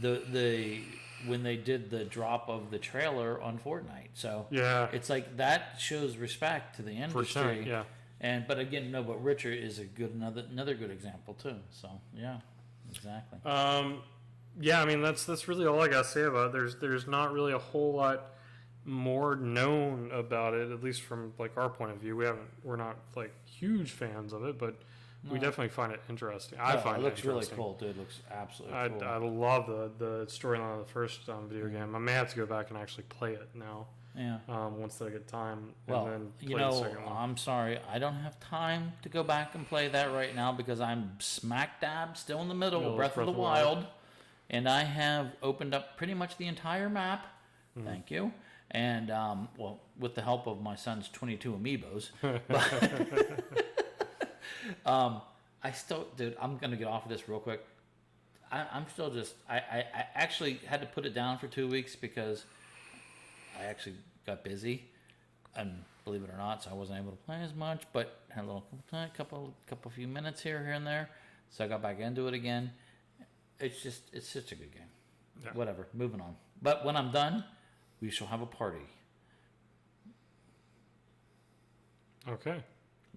when they did the drop of the trailer on Fortnite. So Yeah. it's like that shows respect to the industry. Yeah. But again, no, but Witcher is another good example too. So yeah, exactly. Yeah, I mean that's really all I gotta say about it. There's not really a whole lot more known about it, at least from like our point of view. We're not like huge fans of it, but we definitely find it interesting. I find it looks it really interesting. cool, dude. It looks absolutely cool. I love the storyline of the first video game. I may have to go back and actually play it now. Yeah. Once I get time, Well, and then play the second one. I'm sorry, I don't have time to go back and play that right now because I'm smack dab still in the middle of Breath of the Wild, and I have opened up pretty much the entire map. Thank you. And with the help of my son's 22 amiibos, I still, dude, I'm gonna get off of this real quick. I'm still just, I actually had to put it down for 2 weeks because I actually got busy, and believe it or not, so I wasn't able to play as much. But had a little couple few minutes here and there, so I got back into it again. It's such a good game. Yeah. Whatever, moving on. But when I'm done, we shall have a party. Okay.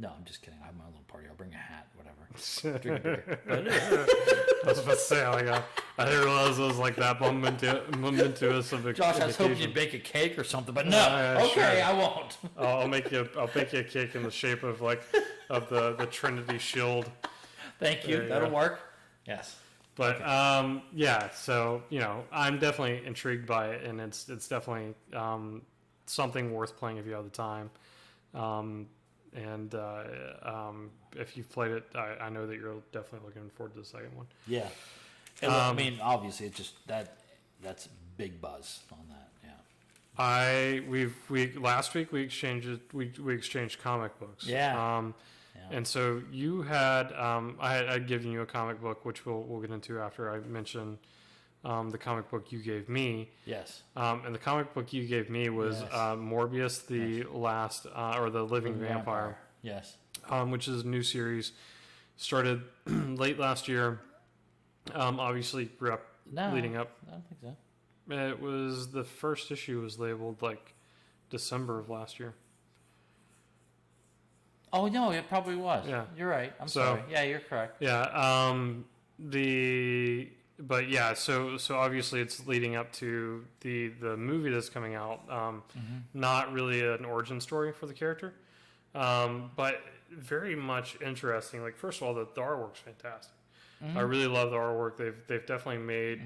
No, I'm just kidding. I have my little party. I'll bring a hat, whatever. Drink a beer. But, I was about to say, I didn't realize it was like that momentous of a Josh, I was hoping occasion. you'd bake a cake or something, but no. Okay, sure. I won't. I'll make you a cake in the shape of the Trinity shield. Thank you. There you That'll go. work. Yes. But yeah, so I'm definitely intrigued by it, and it's definitely something worth playing if you have the time. If you've played it, I know that you're definitely looking forward to the second one. Yeah. And, I mean, obviously, it's just that's big buzz on that. Yeah. Last week we exchanged comic books. Yeah. And so you had I'd given you a comic book, which we'll get into after I mention the comic book you gave me. Yes. And the comic book you gave me was Yes. Morbius, the last or the Living Vampire. Yes. Which is a new series, started late last year. Obviously grew up leading up. I don't think so. It was the first issue was labeled like December of last year. Oh no, it probably was. Yeah. You're right. I'm So- sorry. Yeah, you're correct. Yeah. So obviously it's leading up to the movie that's coming out. Not really an origin story for the character, but very much interesting. Like, first of all, the artwork's fantastic. I really love the artwork. They've definitely made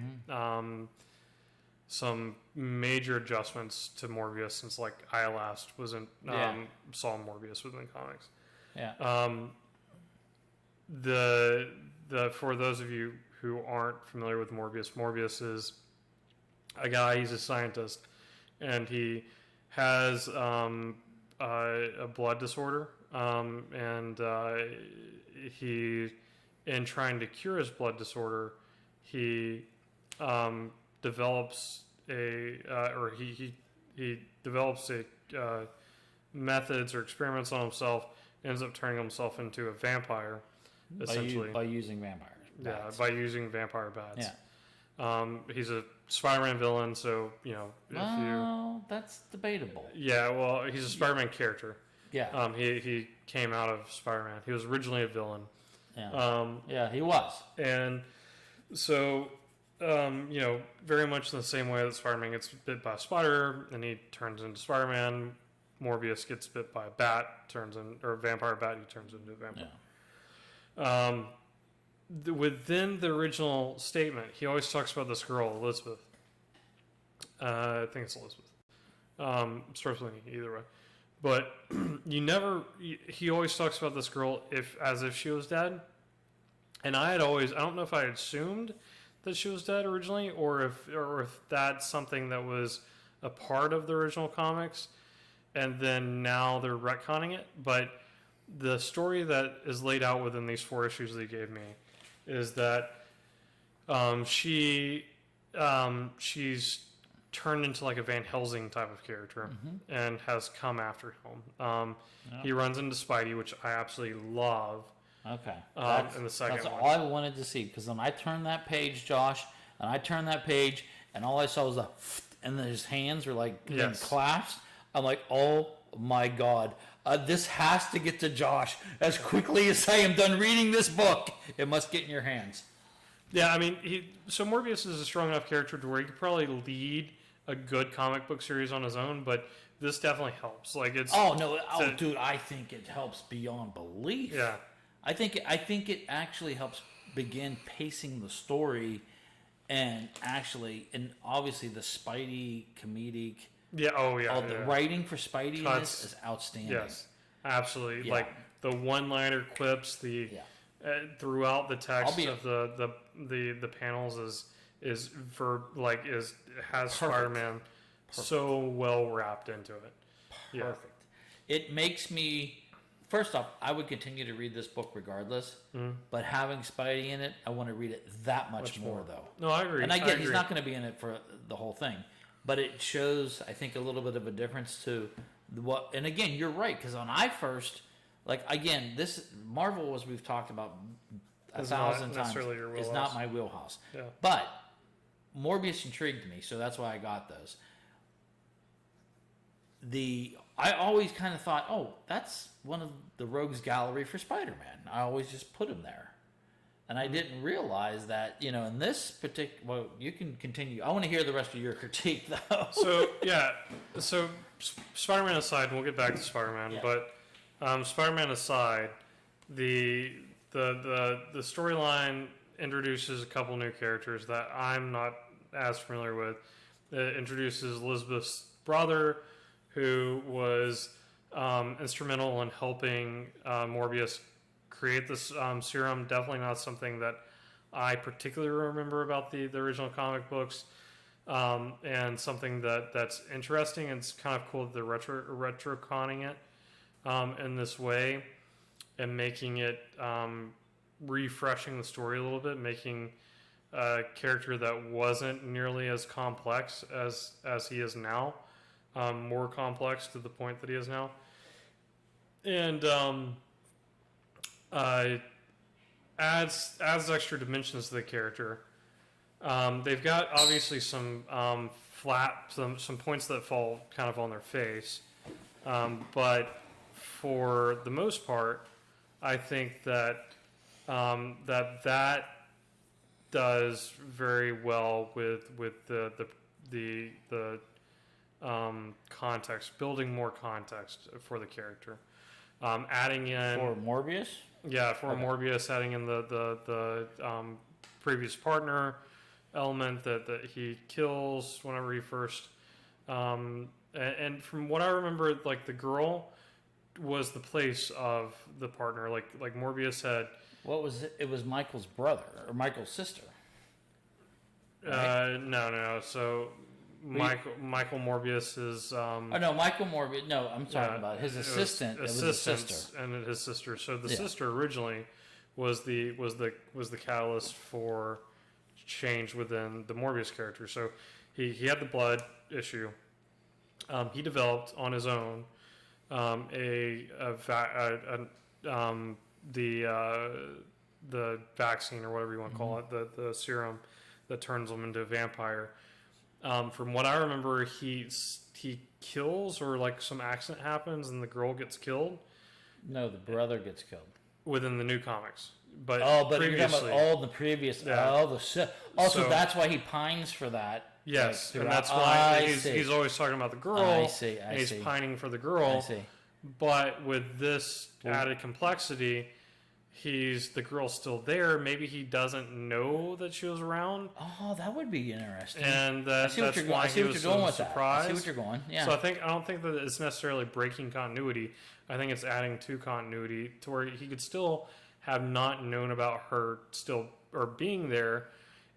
some major adjustments to Morbius since like I last wasn't saw Morbius within comics. Yeah. The for those of you who aren't familiar with Morbius is a guy. He's a scientist, and he has a blood disorder, and he, in trying to cure his blood disorder, he develops he develops methods or experiments on himself. Ends up turning himself into a vampire, essentially. By using vampires. Bats. By using vampire bats. Yeah. He's a Spider-Man villain, so if that's debatable. well, he's a Spider-Man character. Yeah. He came out of Spider-Man. He was originally a villain. Yeah. He was. And so, very much in the same way that Spider-Man gets bit by a spider, and he turns into Spider-Man. Morbius gets bit by a bat, or a vampire bat, he turns into a vampire. Yeah. Within the original statement, he always talks about this girl, Elizabeth. I think it's Elizabeth. Starts with an E either way. But he always talks about this girl as if she was dead. And I don't know if I had assumed that she was dead originally, or if that's something that was a part of the original comics. And then now they're retconning it. But the story that is laid out within these 4 issues they gave me is that she's turned into like a Van Helsing type of character and has come after him. He runs into Spidey, which I absolutely love. Okay. In the second that's one. all I wanted to see, because when I turned that page, Josh, and all I saw was and then his hands were like Yes. clasped. I'm like, oh my God. This has to get to Josh as quickly as I am done reading this book. It must get in your hands. Yeah, I mean, so Morbius is a strong enough character to where he could probably lead a good comic book series on his own, but this definitely helps. Like it's Dude, I think it helps beyond belief. yeah, I think it actually helps begin pacing the story, and obviously the Spidey comedic. yeah, oh yeah, The yeah. writing for Spidey in Cuts. this is outstanding. Yes, absolutely. Yeah. Like the one-liner quips, throughout the text of the panels has Spider-Man so well wrapped into it. Yeah. Perfect. It makes me. First off, I would continue to read this book regardless, but having Spidey in it, I want to read it that much more, though. No, I agree. And I get he's not going to be in it for the whole thing, but it shows, I think, a little bit of a difference to what. And again, you're right, because when I first, this Marvel, as we've talked about a It's thousand not times, necessarily your is wheelhouse. not my wheelhouse. Yeah. But Morbius intrigued me, so that's why I got those. I always kind of thought, oh, that's one of the Rogues Gallery for Spider-Man. I always just put him there. And I didn't realize that, in this particular... Well, you can continue. I want to hear the rest of your critique, though. So Spider-Man aside, and we'll get back to Spider-Man, but Spider-Man aside, the storyline introduces a couple new characters that I'm not as familiar with. It introduces Elizabeth's brother, who was instrumental in helping Morbius create this serum. Definitely not something that I particularly remember about the original comic books, and something that's interesting. It's kind of cool that they're retro-conning it in this way and making it refreshing the story a little bit, making a character that wasn't nearly as complex as he is now. More complex to the point that he is now, and adds extra dimensions to the character. They've got obviously some some points that fall kind of on their face, but for the most part, I think that that does very well with the context, building more context for the character, adding in For Morbius? Morbius, adding in the previous partner element that he kills whenever he first, and from what I remember, like the girl was the place of the partner, like Morbius had. What was it? It was Michael's brother or Michael's sister. No. So Michael Morbius is. Oh no, Michael Morbius. No, I'm talking about his assistant. It was his sister. And his sister. So the sister originally was the catalyst for change within the Morbius character. So he had the blood issue. He developed on his own the vaccine, or whatever you want to call it, the serum that turns him into a vampire. From what I remember, he kills, or like some accident happens and the girl gets killed. No, the brother gets killed Within the new comics. But but previously, you're talking about all the previous. Yeah. So that's why he pines for that. yes, like, and that's throughout. why I see. he's always talking about the girl. I see. And he's see. pining for the I girl. see. But with this added complexity, the girl's still there. Maybe he doesn't know that she was around, Oh, that would be interesting. and I see what that's you're going. why I see he what was you're going so with that. I surprised. see what you're going. Yeah. So I don't think that it's necessarily breaking continuity. I think it's adding to continuity to where he could still have not known about her still or being there,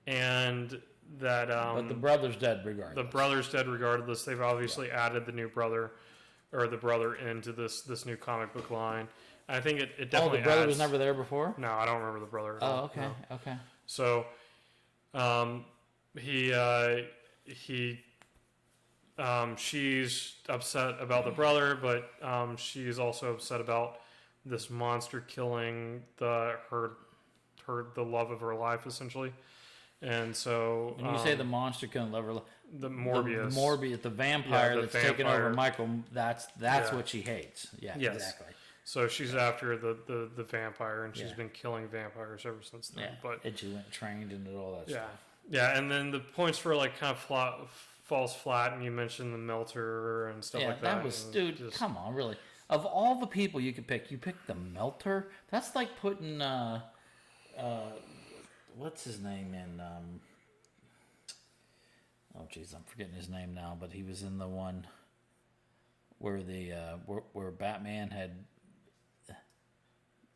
and that but the brother's dead regardless. the brother's dead regardless. They've obviously added the new brother, or the brother, into this new comic book line. I think it definitely. the brother adds, was never there before. No, I don't remember the brother. At Oh, all, okay, no. okay. So, he she's upset about the brother, but she's also upset about this monster killing the love of her life, essentially. And so When you say the monster killing lover, the Morbius, the Morbius, the vampire the that's taken over vampire. Michael, that's Yeah. what she hates. Yeah, Yes. exactly. So she's after the vampire, and she's Yeah. been killing vampires ever since then. Yeah, But and she went trained and did all that yeah, stuff. yeah, and then the points were like kind of falls flat, and you mentioned the melter and stuff Yeah, like that. that was, and dude. just- Come on, really. Of all the people you could pick, you picked the Melter. That's like putting what's his name in oh jeez, I'm forgetting his name now, but he was in the one where the where Batman had,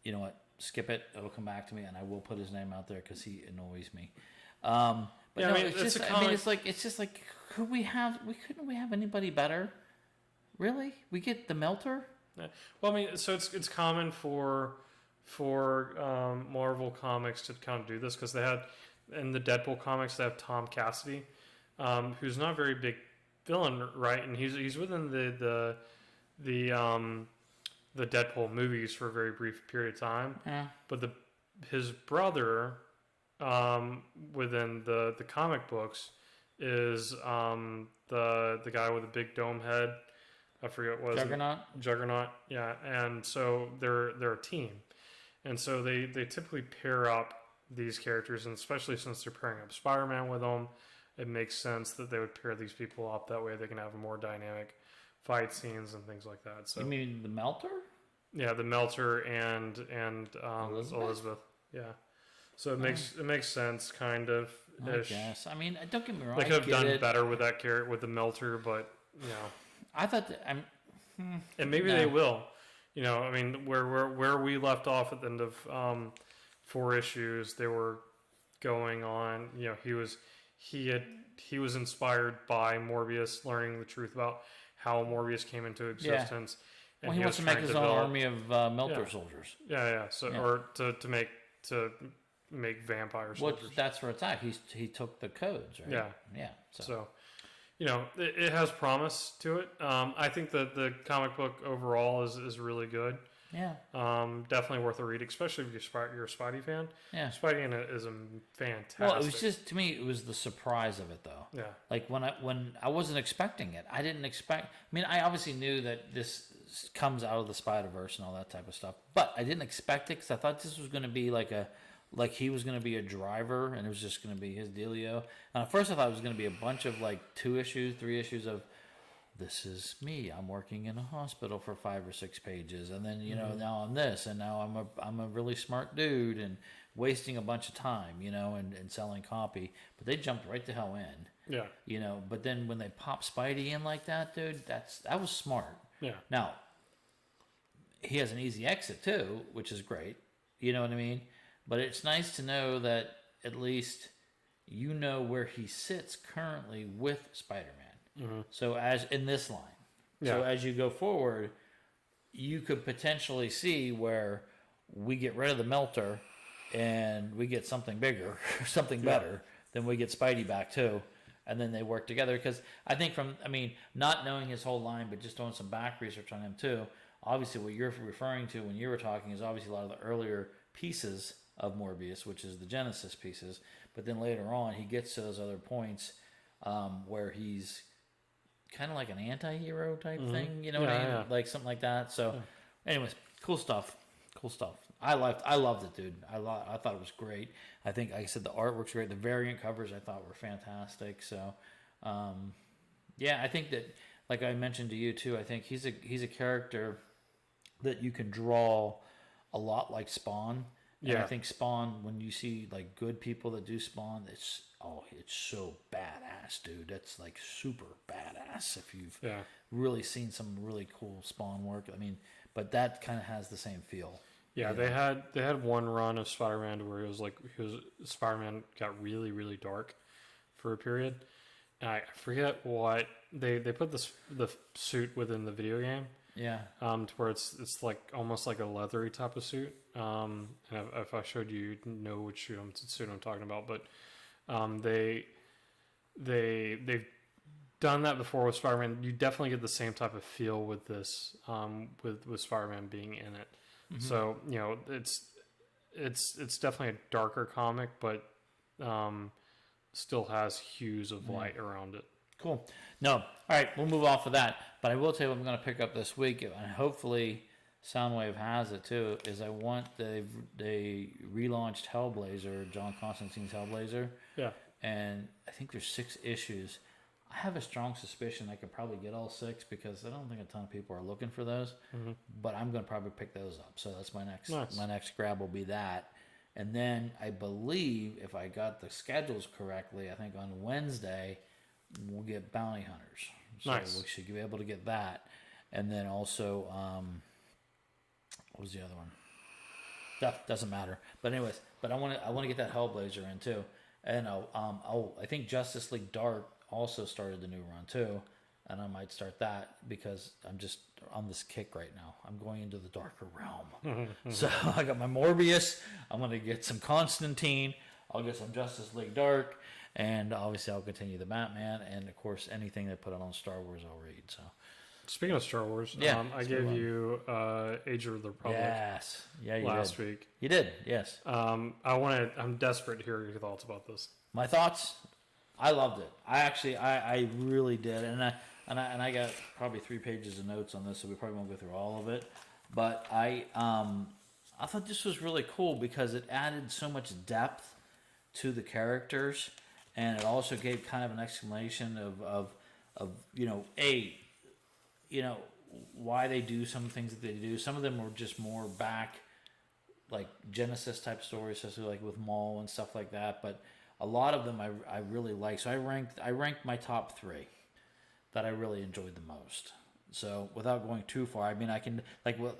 you know what, skip it, it'll come back to me, and I will put his name out there because he annoys me. But Yeah, no, I mean, it's it's just, a I mean, comic- it's just like, couldn't we have anybody better? Really? We get the Melter? Yeah. Well, I mean, so it's common for Marvel comics to kind of do this because they had in the Deadpool comics they have Tom Cassidy, who's not a very big villain, right? And he's within the Deadpool movies for a very brief period of time. Yeah. But his brother within the comic books is the guy with the big dome head. I forget what Juggernaut, yeah. And so they're a team, and so they typically pair up these characters, and especially since they're pairing up Spider-Man with them, it makes sense that they would pair these people up. That way, they can have more dynamic fight scenes and things like that. So You mean the Melter? yeah, the Melter and Elizabeth, yeah. So it makes sense, kind of. I guess. I mean, don't get me wrong. They could have I get done it. better with that character with the Melter, but you know. I thought that And maybe No. they will. You know, I mean, where we left off at the end of 4 issues, they were going on. You know, he was inspired by Morbius, learning the truth about how Morbius came into existence. well, he wants to was make trying his to own develop- army of Melter Yeah. soldiers. Yeah. So Yeah. or to make vampire Which soldiers. that's where it's at. He took the codes, right? Yeah. Yeah. So, you know, it has promise to it. I think that the comic book overall is really good. yeah. Definitely worth a read, especially if you're a Spidey fan. Yeah. Spidey in it is a fantastic. Well, it was just, to me, it was the surprise of it, though. Yeah. Like when I wasn't expecting it. I didn't expect. I mean, I obviously knew that this comes out of the Spider-Verse and all that type of stuff, but I didn't expect it because I thought this was going to be like he was going to be a driver and it was just going to be his dealio. And at first I thought it was going to be a bunch of like 2 issues, 3 issues of, this is me. I'm working in a hospital for 5 or 6 pages, and then now I'm this, and now I'm a really smart dude, and wasting a bunch of time, and selling copy. But they jumped right the hell in, Yeah. But then when they pop Spidey in like that, dude, that was smart. Yeah. Now he has an easy exit too, which is great. You know what I mean? But it's nice to know that at least where he sits currently with Spider-Man. So as in this line, so Yeah. as you go forward, you could potentially see where we get rid of the Melter and we get something bigger, something better. Then we get Spidey back too, and then they work together. Because I think not knowing his whole line, but just doing some back research on him too. Obviously, what you're referring to when you were talking is obviously a lot of the earlier pieces of Morbius, which is the Genesis pieces. But then later on, he gets to those other points where he's kind of like an anti-hero type thing, you know what I mean? Yeah. Like something like that. So, anyways, cool stuff. I loved it, dude. I thought it was great. I think, like I said, the artwork's great. The variant covers I thought were fantastic. So, I think that, like I mentioned to you too, I think he's a character that you can draw a lot like Spawn. And I Yeah. think Spawn, when you see like good people that do Spawn, it's so badass, dude. That's like super badass if you've Yeah. really seen some really cool Spawn work. I mean, but that kind of has the same feel. Yeah, they had one run of Spider-Man where Spider-Man got really, really dark for a period. And I forget what they put the suit within the video game. Yeah. To where it's like almost like a leathery type of suit. And if I showed you, you'd know which suit I'm talking about. But they done that before with Spider-Man, you definitely get the same type of feel with this, with Spider-Man being in it. So it's definitely a darker comic, but still has hues of light around it. Cool. No, all right, we'll move off of that. But I will tell you what I'm going to pick up this week, and hopefully Soundwave has it too. Is I want they relaunched Hellblazer, John Constantine's Hellblazer, Yeah. and I think there's 6 issues. I have a strong suspicion I could probably get all 6 because I don't think a ton of people are looking for those. But I'm going to probably pick those up. So that's my next Nice. my next grab will be that. And then I believe if I got the schedules correctly, I think on Wednesday we'll get Bounty Hunters. So Nice. we should be able to get that. And then also what was the other one? That doesn't matter. But anyways, but I want to get that Hellblazer in too. And I think Justice League Dark also started the new run too, and I might start that because I'm just on this kick right now. I'm going into the darker realm. So I got my Morbius. I'm going to get some Constantine. I'll get some Justice League Dark, and obviously I'll continue the Batman, and of course anything they put out on Star Wars I'll read. So Speaking of Star Wars, Yeah, I gave you Age of the Republic yes, yeah, you last did. week. You did, yes. I'm desperate to hear your thoughts about this. My thoughts, I loved it. I really did, and I got probably 3 pages of notes on this, so we probably won't go through all of it. But I thought this was really cool because it added so much depth to the characters, and it also gave kind of an explanation of why they do some things that they do. Some of them were just more back, like Genesis type stories, especially like with Maul and stuff like that. But a lot of them I really like. So I ranked my top 3 that I really enjoyed the most. So without going too far, I mean I can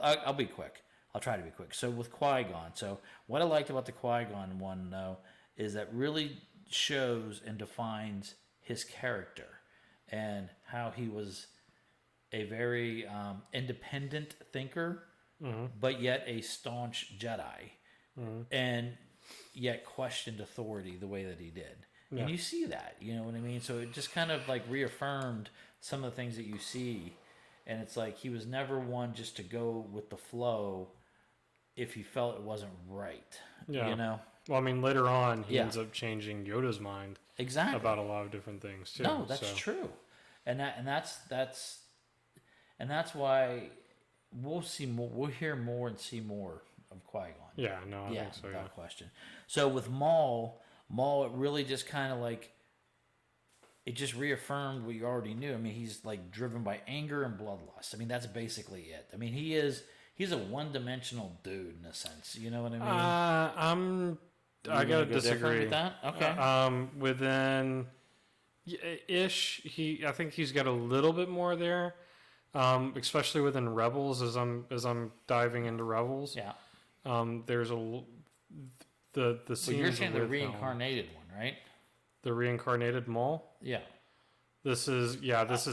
I'll be quick. I'll try to be quick. So with Qui-Gon, so what I liked about the Qui-Gon one though is that really shows and defines his character and how he was a very independent thinker, but yet a staunch Jedi, and yet questioned authority the way that he did. Yeah. And you see that, you know what I mean? So it just kind of like reaffirmed some of the things that you see. And it's like he was never one just to go with the flow if he felt it wasn't right. Yeah. You know? Well, I mean, later on, he Yeah. ends up changing Yoda's mind Exactly. about a lot of different things too. No, that's so. true. And that's why we'll see more. We'll hear more and see more of Qui-Gon. Yeah, no, I Yeah, think so. Yeah. without question. So with Maul, it really just kind of like it just reaffirmed what you already knew. I mean, he's like driven by anger and bloodlust. I mean, that's basically it. I mean, he's a one-dimensional dude in a sense. You know what I mean? I gotta go different disagree with that. Okay. Within ish, I think he's got a little bit more there, especially within Rebels. As I'm diving into Rebels, Yeah. There's the So scenes you're saying the with, reincarnated one, right? the reincarnated Maul. Yeah. This is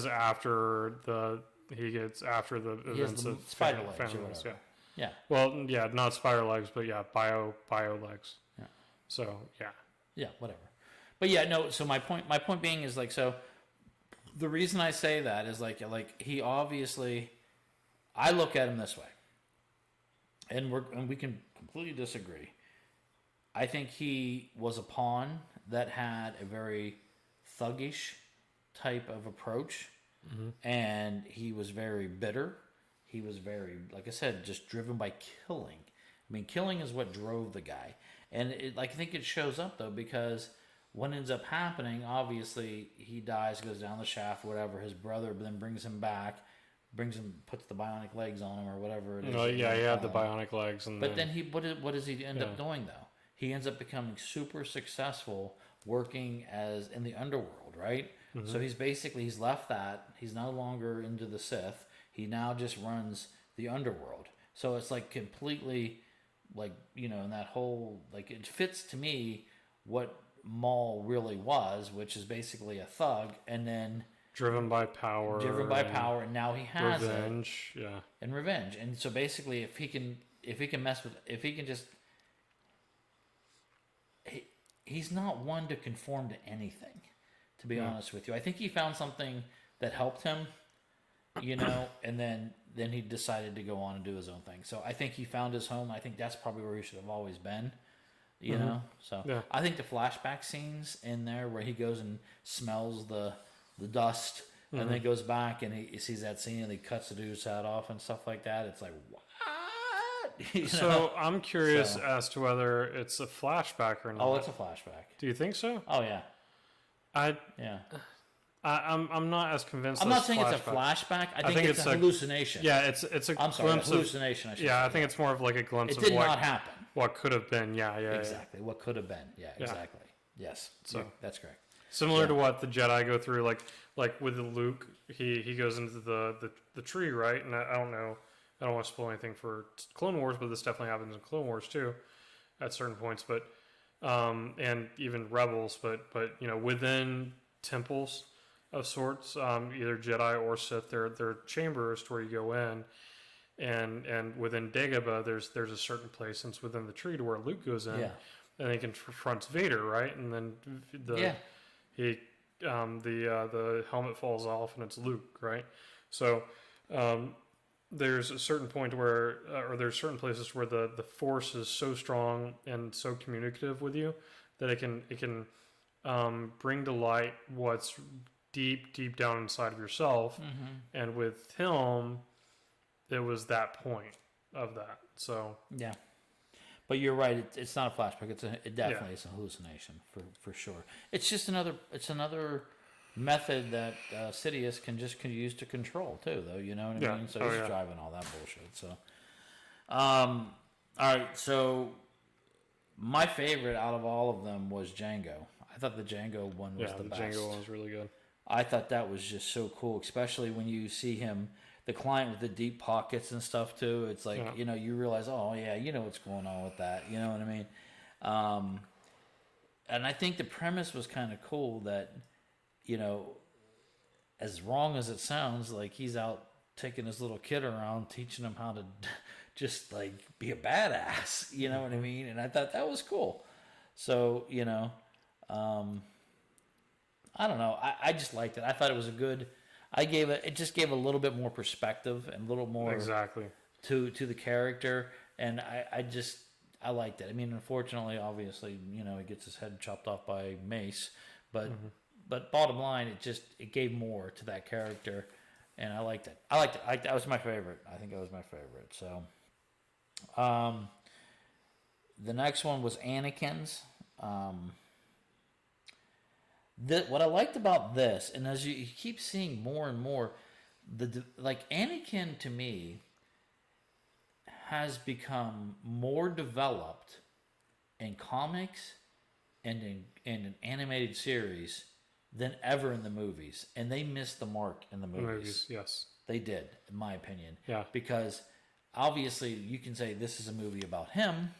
after he gets after the He has events the of spider legs or Phantom Menace, whatever. yeah. Yeah. Well, yeah, not spider legs, but yeah, bio legs. Yeah. So yeah. Yeah, whatever. But yeah, no. So my point being is like, so the reason I say that is like he obviously, I look at him this way, and we can completely disagree. I think he was a pawn that had a very thuggish type of approach, and he was very bitter. He was very, like I said, just driven by killing. I mean, killing is what drove the guy, and I think it shows up though because what ends up happening, obviously, he dies, goes down the shaft, whatever. His brother then brings him back, puts the bionic legs on him or whatever it is. No, yeah, he had the bionic legs, and But then what does he end up doing though? He ends up becoming super successful working as in the underworld, right? So he's left that. He's no longer into the Sith. He now just runs the underworld. So it's like completely like, you know, in that whole, like it fits to me what Maul really was, which is basically a thug, and then driven by power, and now he has revenge, and revenge. And so basically, if he can he's not one to conform to anything. To be honest with you, I think he found something that helped him, and then he decided to go on and do his own thing. So I think he found his home. I think that's probably where he should have always been. So Yeah. I think the flashback scenes in there where he goes and smells the dust and then goes back and he sees that scene and he cuts the dude's head off and stuff like that. It's like, what? So I'm curious as to whether it's a flashback or not. Oh, it's a flashback. Do you think so? Oh yeah, Yeah. I'm not as convinced. I'm that not saying it's a flashback. I think it's a hallucination. Yeah, it's a I'm sorry, glimpse hallucination. of. Yeah, I think it's more of like a glimpse it of did what not happen. What could have been. Yeah. Exactly. What could have been. Yeah, exactly. Yes. So that's correct. similar to what the Jedi go through, like with Luke, he goes into the tree, right? And I don't know, I don't want to spoil anything for Clone Wars, but this definitely happens in Clone Wars too, at certain points. But and even Rebels, but within temples of sorts, either Jedi or Sith, they're chambers to where you go in. And within Dagobah, there's a certain place, and it's within the tree to where Luke goes in, and he confronts Vader, right? And then the helmet falls off, and it's Luke, right? So there's a certain point where, or there's certain places where the Force is so strong and so communicative with you that it can bring to light what's deep down inside of yourself, and with him. It was that point of that. So yeah, but you're right. It's not a flashback. It definitely is a hallucination for sure. It's just another method that Sidious can use to control too, though. You know what I mean? So he's driving all that bullshit. So, all right. So my favorite out of all of them was Django. I thought the Django one was the best. Django one was really good. I thought that was just so cool, especially when you see him. The client with the deep pockets and stuff too. It's like you realize, oh yeah, what's going on with that. You know what I mean? And I think the premise was kind of cool. That as wrong as it sounds, like he's out taking his little kid around, teaching him how to just like be a badass. You know what I mean? And I thought that was cool. So I don't know. I just liked it. I thought it was a good. It just gave a little bit more perspective and a little more to the character, and I liked it. I mean, unfortunately, obviously, he gets his head chopped off by Mace, but bottom line, it gave more to that character, and I liked it. That was my favorite. I think that was my favorite. So, the next one was Anakin's. What I liked about this, and as you keep seeing more and more, Anakin to me has become more developed in comics and in an animated series than ever in the movies, and they missed the mark in the movies. Yes, they did, in my opinion. Yeah, because obviously you can say this is a movie about him.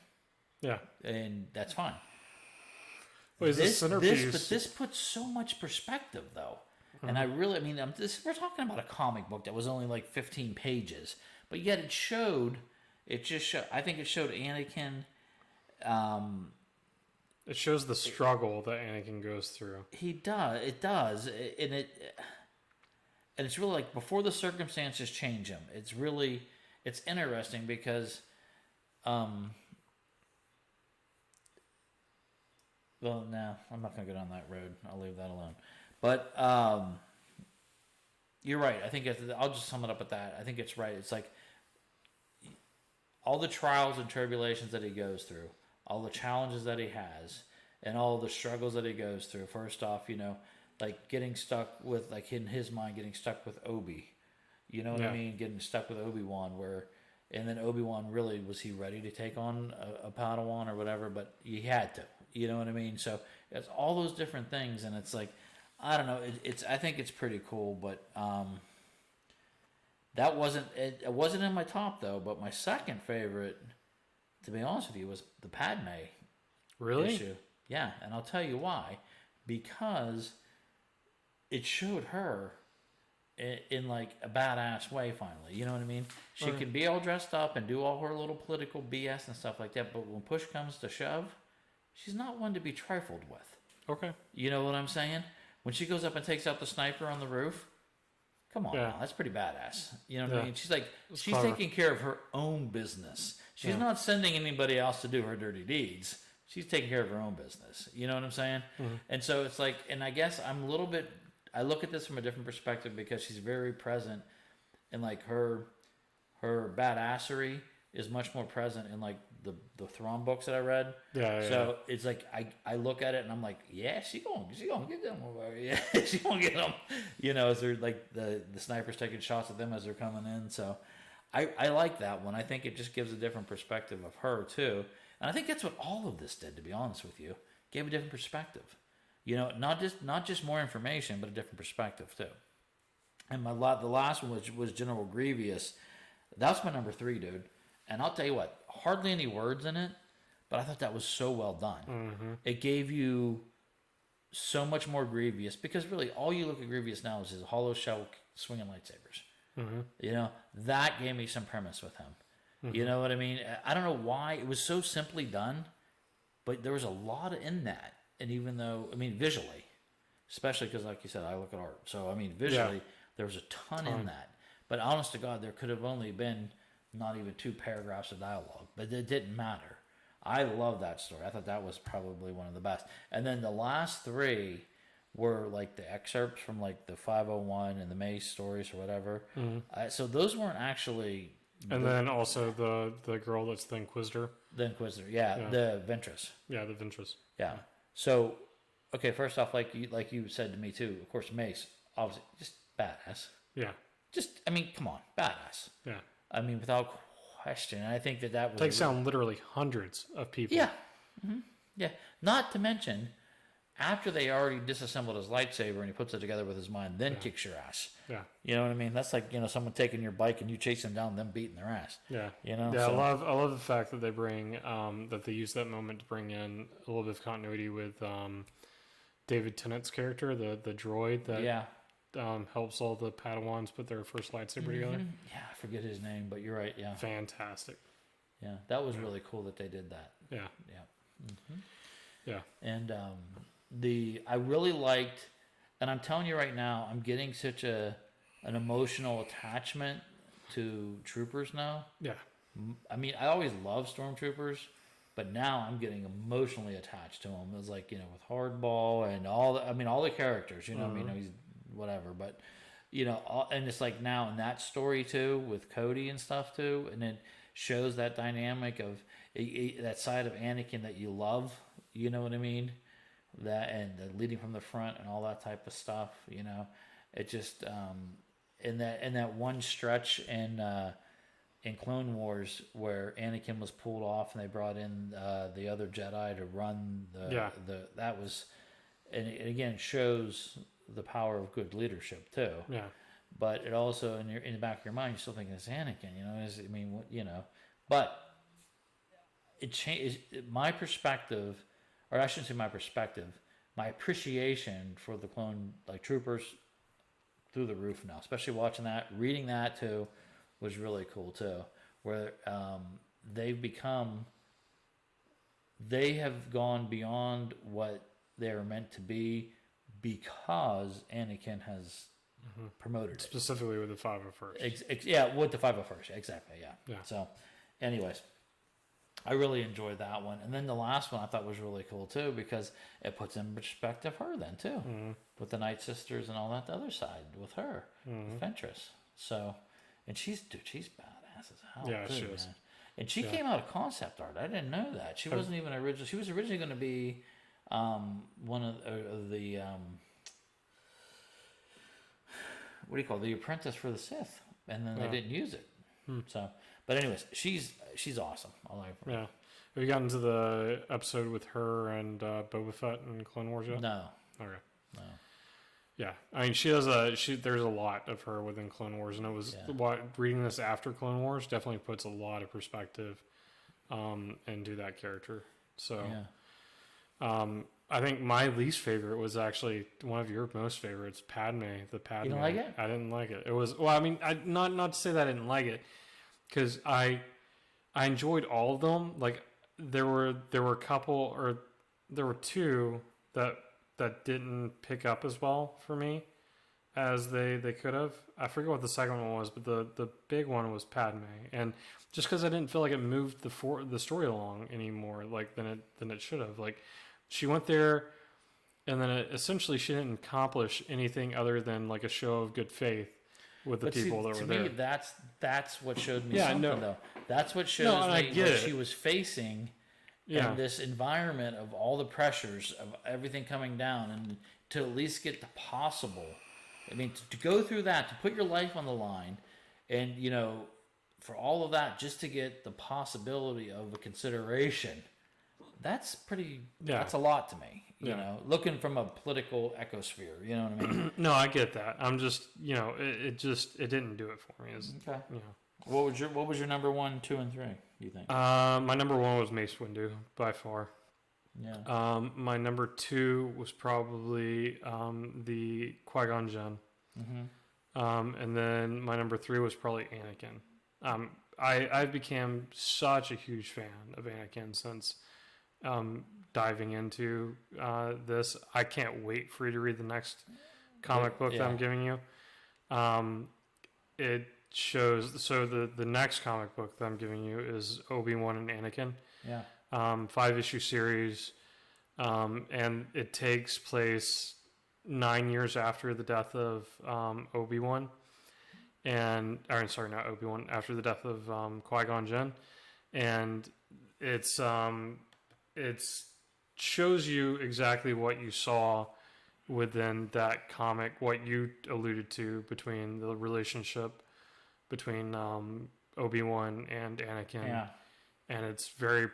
Yeah, and that's fine. Well, this puts so much perspective, though, and we're talking about a comic book that was only like 15 pages, but yet I think it showed Anakin. It shows the struggle that Anakin goes through. It does, and it's really like before the circumstances change him. It's interesting because. Well, no, I'm not going to go down that road. I'll leave that alone. But you're right. I think I'll just sum it up at that. I think it's right. It's like all the trials and tribulations that he goes through, all the challenges that he has, and all the struggles that he goes through. First off, like getting stuck with, like in his mind, getting stuck with Obi. You know what I mean? Getting stuck with Obi-Wan and then Obi-Wan really, was he ready to take on a Padawan or whatever? But he had to. You know what I mean? So it's all those different things, and it's like, I don't know. I think it's pretty cool, but that wasn't in my top though. But my second favorite, to be honest with you, was the Padme issue. Yeah, and I'll tell you why. Because it showed her in like a badass way. Finally, you know what I mean? She can be all dressed up and do all her little political BS and stuff like that, but when push comes to shove. She's not one to be trifled with. Okay. You know what I'm saying? when she goes up and takes out the sniper on the roof. Come on, Yeah. now, that's pretty badass. You know what I Yeah. mean? She's like, It's she's clever. taking care of her own business. She's Yeah. not sending anybody else to do her dirty deeds. She's taking care of her own business. You know what I'm saying? Mhm. And so it's like, and I guess I'm a little bit, I look at this from a different perspective because she's very present and like her badassery is much more present in like the Thrawn books that I read. Yeah. So it's like I look at it and I'm like, yeah, she gonna get them. Yeah, she gonna get them. You know, as they're like the snipers taking shots at them as they're coming in. So I like that one. I think it just gives a different perspective of her too. And I think that's what all of this did, to be honest with you. Gave a different perspective. You know, not just more information, but a different perspective too. And the last one was General Grievous. That's my number 3, dude. And I'll tell you what, hardly any words in it, but I thought that was so well done. Mm-hmm. It gave you so much more Grievous because really all you look at Grievous now is his hollow shell swinging lightsabers. Mm-hmm. You know, that gave me some premise with him. You know what I mean? I don't know why it was so simply done, but there was a lot in that. And even though, I mean, visually, especially because, like you said, I look at art. So, I mean, visually, there was a ton in that. But honest to God, there could have only been not even 2 paragraphs of dialogue, but it didn't matter. I love that story. I thought that was probably one of the best. And then the last 3 were like the excerpts from like the 501 and the Mace stories or whatever. So those weren't actually. And then also the girl that's the Inquisitor. The Inquisitor, yeah. The Ventress. Yeah, the Ventress. Yeah. So, okay, first off, like you said to me too, of course, Mace, obviously, just badass. Yeah. Just, I mean, come on, badass. Yeah. I mean, without question. And I think that was... Takes down literally hundreds of people. Yeah. Yeah. Not to mention, after they already disassembled his lightsaber and he puts it together with his mind, then kicks your ass. Yeah. You know what I mean? That's like, you know, someone taking your bike and you chasing them down, them beating their ass. Yeah. You know? Yeah, So- I love the fact that they bring that they use that moment to bring in a little bit of continuity with David Tennant's character, the droid that yeah. helps all the Padawans put their first lightsaber together. Yeah, I forget his name, but you're right. Yeah. Fantastic. Yeah. That was really cool that they did that. Yeah. Yeah. Yeah. And I really liked, and I'm telling you right now, I'm getting such an emotional attachment to troopers now. Yeah. I mean, I always loved stormtroopers, but now I'm getting emotionally attached to them. It's like, you know, with Hardball and all the characters, you know, I mean, he's whatever, but you know, and it's like now in that story too, with Cody and stuff too, and it shows that dynamic of that side of Anakin that you love, you know what I mean? That and the leading from the front and all that type of stuff, you know, it just in that one stretch in Clone Wars where Anakin was pulled off and they brought in the other Jedi to run that was, and it again shows the power of good leadership too. Yeah. But it also in the back of your mind you're still thinking it's Anakin, you know. But it changed my perspective, or I shouldn't say my perspective, my appreciation for the clone troopers through the roof now. Especially watching that, reading that too, was really cool too. Where they have gone beyond what they were meant to be because Anakin has promoted it. Specifically with the 501st. Yeah, with the 501st, exactly. Yeah. Yeah. So, anyways, I really enjoyed that one, and then the last one I thought was really cool too because it puts in perspective her then too, with the Night Sisters and all that. The other side with her, with Ventress. So, and she's badass as hell. Yeah, too, she is. man. And she came out of concept art. I didn't know that. She wasn't even original. She was originally going to be one of the what do you call it? The apprentice for the Sith, and then they didn't use it. So, but anyways, she's awesome. I like her. Yeah. Have you gotten to the episode with her and Boba Fett and Clone Wars yet? No, Okay. no. Yeah, I mean, there's a lot of her within Clone Wars, and it was reading this after Clone Wars definitely puts a lot of perspective into that character. So, I think my least favorite was actually one of your most favorites, Padme. The Padme. You don't like it? I didn't like it. It was I mean, not to say that I didn't like it, because I enjoyed all of them. Like there were a couple, or there were two that that didn't pick up as well for me as they could have. I forget what the second one was, but the big one was Padme, and just because I didn't feel like it moved the story along anymore, like than it should have. Like she went there, and then essentially she didn't accomplish anything other than like a show of good faith with the people that were there. To me, that's what showed me Yeah, something no. though. That's what shows No, and I me get what it. she was facing Yeah. in this environment of all the pressures of everything coming down, and to at least get the possible. I mean, to go through that, to put your life on the line, and for all of that, just to get the possibility of a consideration. That's pretty. Yeah. That's a lot to me. Yeah. Looking from a political ecosphere. You know what I mean? No, I get that. I'm just, it didn't do it for me. Okay. What was your number 1, 2, and 3? You think? My number 1 was Mace Windu by far. Yeah. My number 2 was probably the Qui-Gon Jinn. Mm-hmm. And then my number 3 was probably Anakin. I became such a huge fan of Anakin since diving into this. I can't wait for you to read the next comic book that I'm giving you. It shows, so the next comic book that I'm giving you is Obi-Wan and Anakin. Yeah. 5-issue series, and it takes place 9 years after the death of Obi-Wan, not Obi-Wan, after the death of Qui-Gon Jinn, and it's shows you exactly what you saw within that comic, what you alluded to between the relationship between Obi-Wan and Anakin, Yeah. and it's very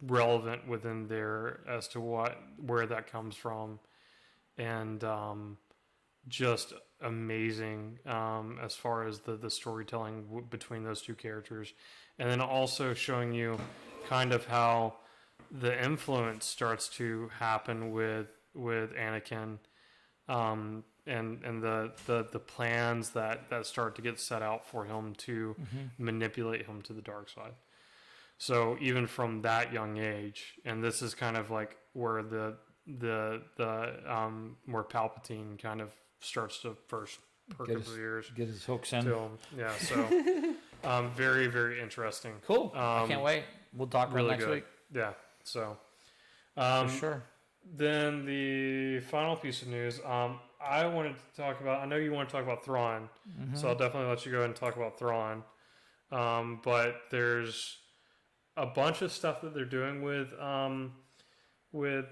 relevant within there as to where that comes from, and just amazing as far as the storytelling between those two characters, and then also showing you kind of how the influence starts to happen with Anakin, and the plans that start to get set out for him to manipulate him to the dark side. So even from that young age, and this is kind of like where the more Palpatine kind of starts to first perk up his ears. Get his hooks in. To him. Yeah, so very, very interesting. Cool. I can't wait. We'll talk about Really next good. week. Yeah, so For sure. then the final piece of news, I wanted to talk about, I know you want to talk about Thrawn, so I'll definitely let you go ahead and talk about Thrawn. But there's a bunch of stuff that they're doing with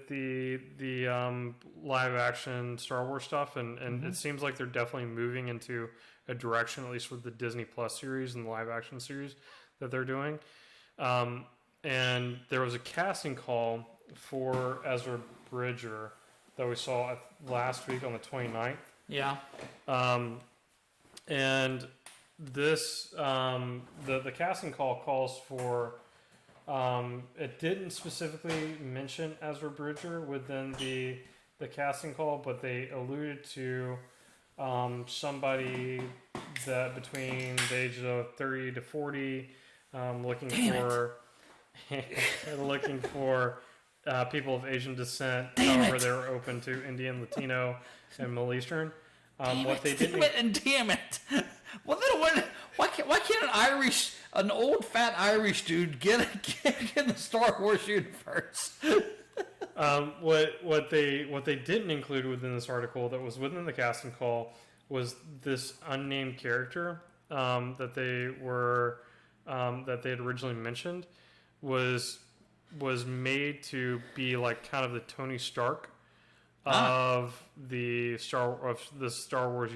the live action Star Wars stuff, and it seems like they're definitely moving into a direction, at least with the Disney Plus series and the live action series that they're doing. And there was a casting call for Ezra Bridger that we saw last week on the 29th. Yeah. And this, the casting call calls for, it didn't specifically mention Ezra Bridger within the casting call, but they alluded to somebody that between the age of 30 to 40, looking for people of Asian descent. However, they're open to Indian, Latino, and Middle Eastern. Damn it! Well, then why can't an old fat Irish dude get in the Star Wars universe? What they didn't include within this article that was within the casting call was this unnamed character that they had originally mentioned was made to be like kind of the Tony Stark of the Star Wars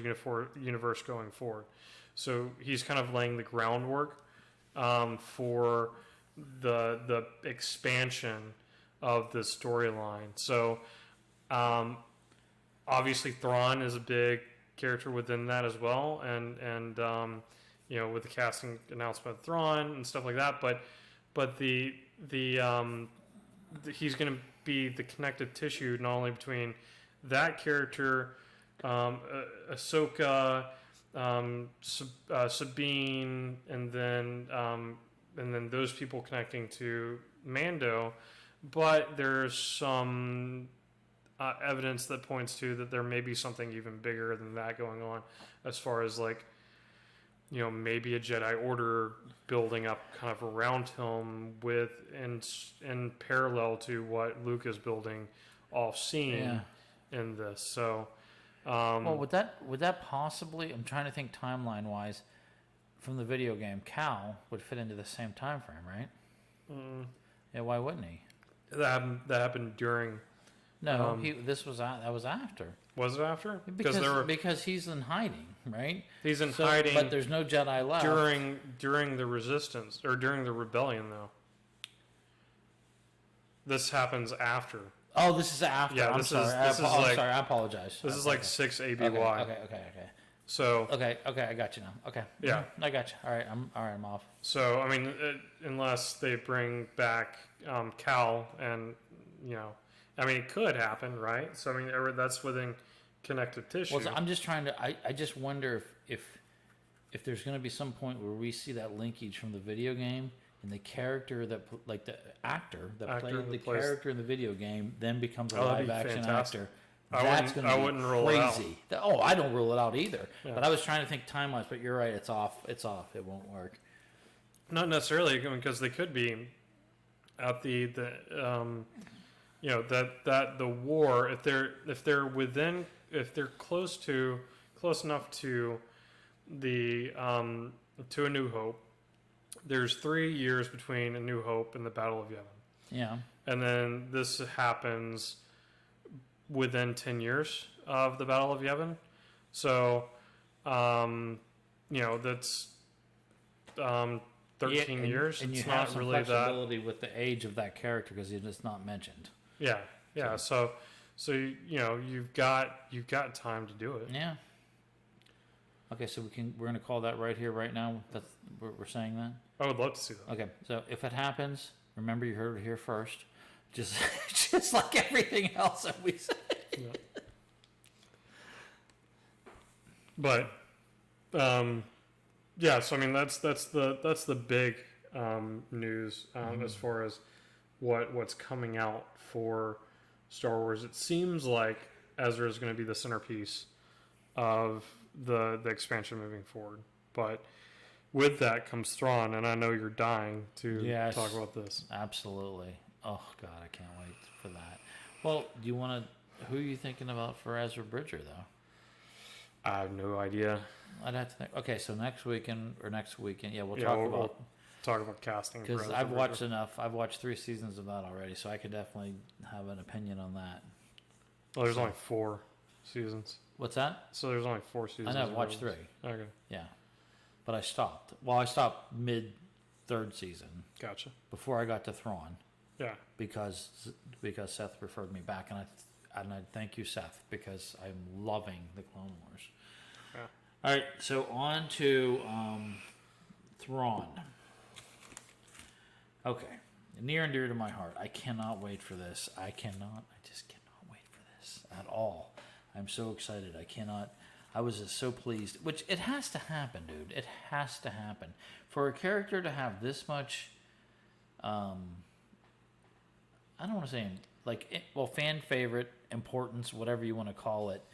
universe going forward. So he's kind of laying the groundwork for the expansion of the storyline. So obviously Thrawn is a big character within that as well, and with the casting announcement of Thrawn and stuff like that, but he's going to be the connective tissue not only between that character, Ahsoka, Sabine, and then those people connecting to Mando, but there's some evidence that points to that there may be something even bigger than that going on, as far as like, you know, maybe a Jedi Order building up kind of around him with in parallel to what Luke is building off scene Yeah. in this. So, Well, would that possibly? I'm trying to think timeline wise. From the video game, Cal would fit into the same time frame, right? Yeah. Why wouldn't he? that happened during. No, that was after. Was it after? Because he's in hiding, right? He's in So, hiding. but there's no Jedi left. During the resistance or during the rebellion, though. This happens after. Oh, this is after. Yeah, I'm this sorry. is I'm like sorry. I apologize. this is like 6 ABY. Okay. So Okay. I got you now. Okay. Yeah. I got you. All right. I'm off. so I mean, unless they bring back Cal, and you know, I mean, it could happen, right? So I mean, that's within connective tissue. Well, so I'm just trying to. I just wonder if there's going to be some point where we see that linkage from the video game and the character like the actor that played the character in the video game then becomes a that'd be live action fantastic. actor. I wouldn't rule it out. Crazy. Oh, I don't rule it out either. Yeah. But I was trying to think time wise. But you're right. It's off. It won't work. Not necessarily, because they could be at the you know, that the war, if they're close enough to the to A New Hope. There's 3 years between A New Hope and the Battle of Yavin, Yeah. and then this happens within 10 years of the Battle of Yavin. So, you know, that's 13 years. And you it's have not some really that. flexibility with the age of that character because it's not mentioned. Yeah, yeah. So you know, you've got time to do it. Yeah. Okay, so we're gonna call that right here, right now. We're saying that. I would love to see that. Okay, so if it happens, remember you heard it here first. Just just like everything else that we say. Yeah. But, yeah. So I mean, that's the big news as far as what's coming out for Star Wars. It seems like Ezra is going to be the centerpiece of the expansion moving forward. But with that comes Thrawn, and I know you're dying to talk about this. Absolutely. Oh God, I can't wait for that. Well, do you want to? Who are you thinking about for Ezra Bridger, though? I have no idea. I'd have to think. Okay, so next weekend, yeah, we'll talk about casting. Because for Ezra I've watched Bridger. enough. I've watched 3 seasons of that already, so I could definitely have an opinion on that. Well, there's only 4 seasons. What's that? So there's only 4 seasons. I know. I've watched 3. Okay, Yeah, but I stopped. Well, I stopped mid 3rd season gotcha. before I got to Thrawn Yeah, because Seth referred me back, and I thank you, Seth, because I'm loving the Clone Wars. Yeah. All right, so on to Thrawn. Okay, near and dear to my heart. I cannot wait for this. I just cannot wait for this at all. I'm so excited. I was just so pleased. Which it has to happen, dude. It has to happen for a character to have this much. I don't want to say fan favorite, importance, whatever you want to call it.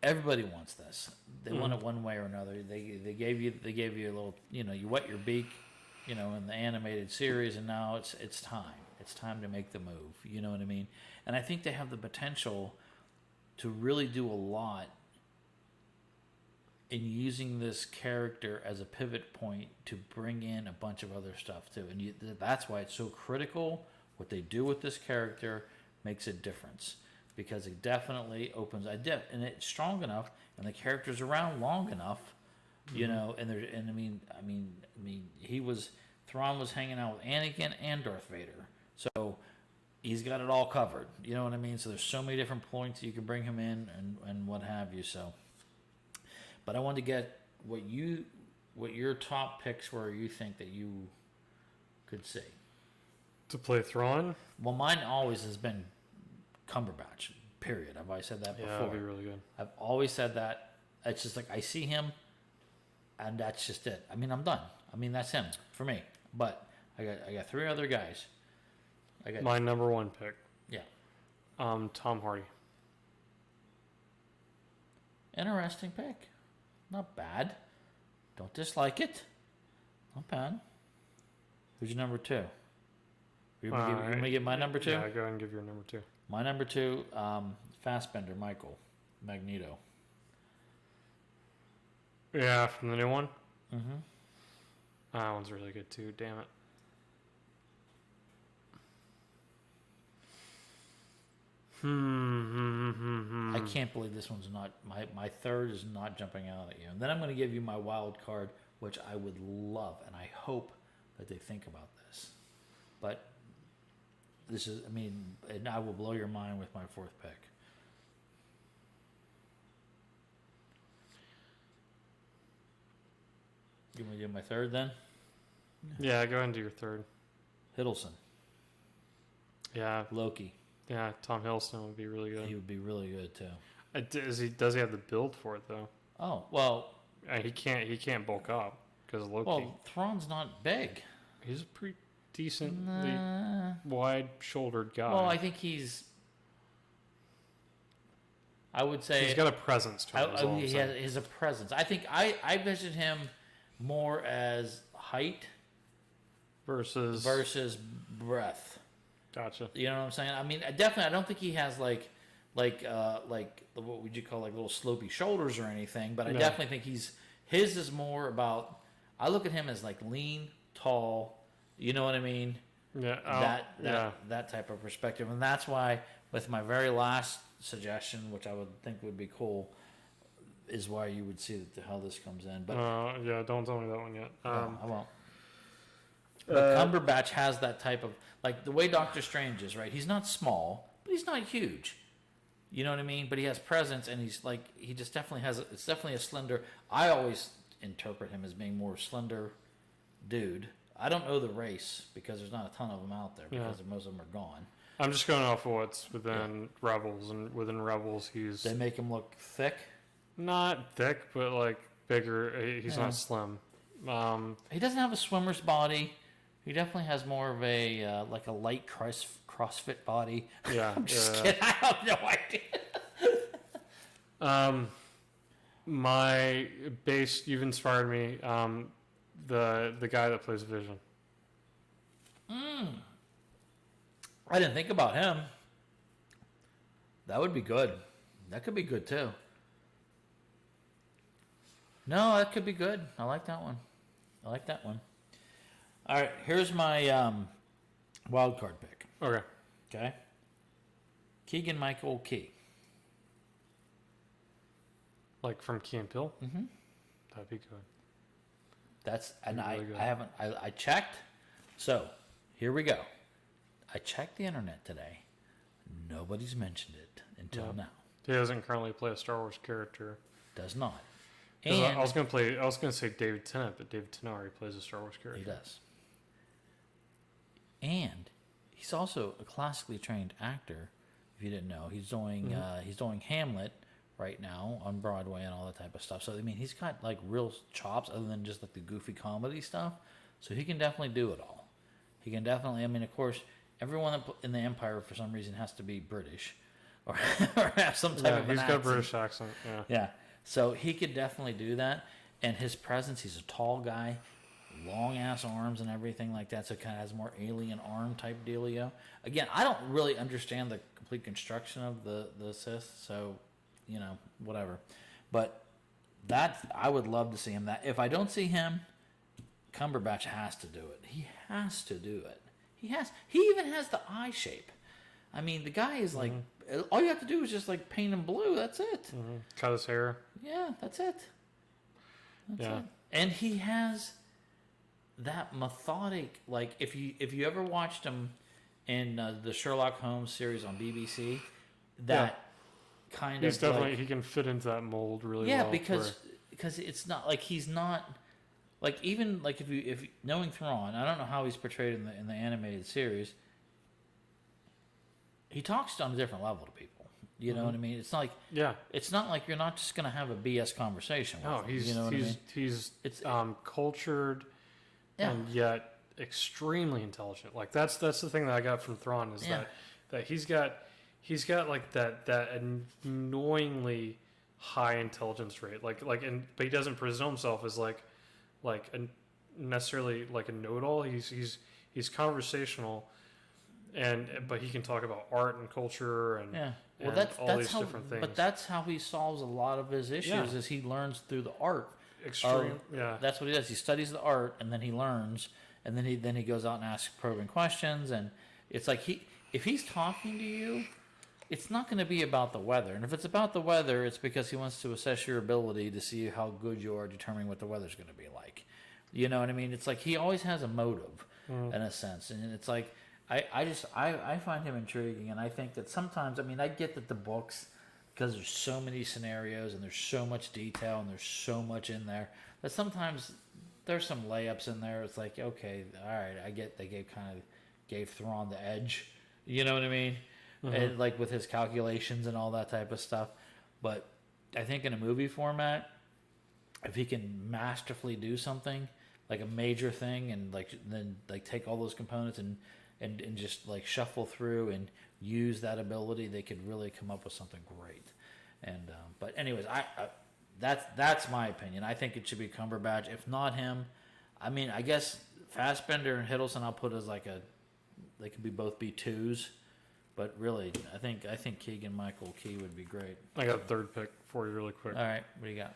Everybody wants this. They want it one way or another. They gave you a little, you wet your beak, in the animated series, and now it's time. It's time to make the move. You know what I mean? And I think they have the potential to really do a lot in using this character as a pivot point to bring in a bunch of other stuff too. And that's why it's so critical. What they do with this character makes a difference, because it definitely opens and it's strong enough, and the character's around long enough, Thrawn was hanging out with Anakin and Darth Vader, so he's got it all covered. You know what I mean? So there's so many different points you can bring him in and what have you. So, but I wanted to get what your top picks were. You think that you could see to play Thrawn. Well, mine always has been Cumberbatch. Period. I've always said that before. Yeah, that'd be really good. I've always said that. It's just like I see him, and that's just it. I mean, I'm done. I mean, that's him for me. But I got 3 other guys. My number 1 pick. Yeah. Tom Hardy. Interesting pick. Not bad. Don't dislike it. Not bad. Who's your number 2? You want me to give my number 2? Yeah, go ahead and give your number 2. My number 2, Fassbender, Michael. Magneto. Yeah, from the new one? Mm-hmm. That one's really good too, damn it. I can't believe this one's not, my third is not jumping out at you. And then I'm going to give you my wild card, which I would love, and I hope that they think about this. But this is, and I will blow your mind with my 4th pick. You want me to do my 3rd then? Yeah, go ahead and do your 3rd. Hiddleston. Yeah, Loki. yeah, Tom Hiddleston would be really good. He would be really good too. Does he have the build for it though? Oh, well. He can't bulk up because of Loki. Well, Thrawn's not big. He's a pretty decently wide-shouldered guy. Well, I think he's. I would say he's got a presence to him. he has a presence. I think I vision him more as height versus breadth. Gotcha. You know what I'm saying? I mean, I don't think he has like what would you call like little slopey shoulders or anything. But I definitely think his is more about. I look at him as like lean, tall. You know what I mean? Yeah. That type of perspective, and that's why with my very last suggestion, which I would think would be cool, is why you would see how this comes in. But yeah, don't tell me that one yet. no, I won't. But Cumberbatch has that type of like the way Doctor Strange is, right? He's not small, but he's not huge. You know what I mean? But he has presence, and he's like he just definitely has. It's definitely a slender. I always interpret him as being more slender, dude. I don't know the race because there's not a ton of them out there because most of them are gone. I'm just going off of what's within Rebels, and within Rebels, They make him look thick. Not thick, but like bigger. He's not slim. He doesn't have a swimmer's body. He definitely has more of a like a light CrossFit body. Yeah, I'm just kidding. I have no idea. My base, you've inspired me. The guy that plays Vision. I didn't think about him. That would be good. That could be good too. No, that could be good. I like that one. All right, here's my wild card pick. Okay. Keegan Michael Key. Like from Key and Peele? Mm-hmm. That'd be good. I checked. So, here we go. I checked the internet today. Nobody's mentioned it until now. He doesn't currently play a Star Wars character. Does not. 'Cause I was gonna say David Tennant, but David Tennant already plays a Star Wars character. He does. And he's also a classically trained actor. If you didn't know, he's doing Hamlet right now on Broadway and all that type of stuff. So I mean, he's got like real chops other than just like the goofy comedy stuff. So he can definitely do it all. He can definitely. I mean, of course, everyone in the Empire for some reason has to be British or have some type of an he's got accent. a British accent. Yeah. Yeah. So he could definitely do that. And his presence, he's a tall guy, long ass arms and everything like that. So it kind of has more alien arm type dealio. Again, I don't really understand the complete construction of the Sith. So, you know, whatever. But I would love to see him. That if I don't see him, Cumberbatch has to do it. He has to do it. He even has the eye shape. I mean, the guy is like, all you have to do is just like paint him blue. That's it. Mm-hmm. Cut his hair. Yeah, that's it. That's Yeah. it. And he has that methodic, like if you ever watched him in the Sherlock Holmes series on BBC, that kind He's of definitely like, he can fit into that mold really yeah, well. because it's not like he's not like even like if you knowing Thrawn, I don't know how he's portrayed in the animated series. He talks on a different level to people. You know what I mean? It's not like it's not like you're not just gonna have a BS conversation with him. he's You know what I mean? he's It's cultured yeah. and yet extremely intelligent. Like that's the thing that I got from Thrawn is that he's got like that annoyingly high intelligence rate. But he doesn't present himself as like a necessarily like a know-it-all. He's conversational, but he can talk about art and culture and Yeah. Well, and that's all that's these how. different things. But that's how he solves a lot of his issues. Yeah. Is he learns through the art. Extreme, yeah. That's what he does. He studies the art, and then he learns, and then he goes out and asks probing questions. And it's like if he's talking to you, it's not going to be about the weather. And if it's about the weather, it's because he wants to assess your ability to see how good you are determining what the weather's going to be like. You know what I mean? It's like he always has a motive, in a sense, and it's like I find him intriguing, and I think that sometimes, I mean, I get that the books, because there's so many scenarios and there's so much detail and there's so much in there, that sometimes there's some layups in there. It's like, okay, all right, I get they gave Thrawn the edge, you know what I mean? And like with his calculations and all that type of stuff. But I think in a movie format, if he can masterfully do something like a major thing, and then take all those components and just like shuffle through and use that ability, they could really come up with something great. And but anyways, I that's my opinion. I think it should be Cumberbatch. If not him, I mean, I guess Fassbender and Hiddleston I'll put as they could both be twos. But really, I think Keegan Michael Key would be great. I got a third pick for you really quick. All right, what do you got?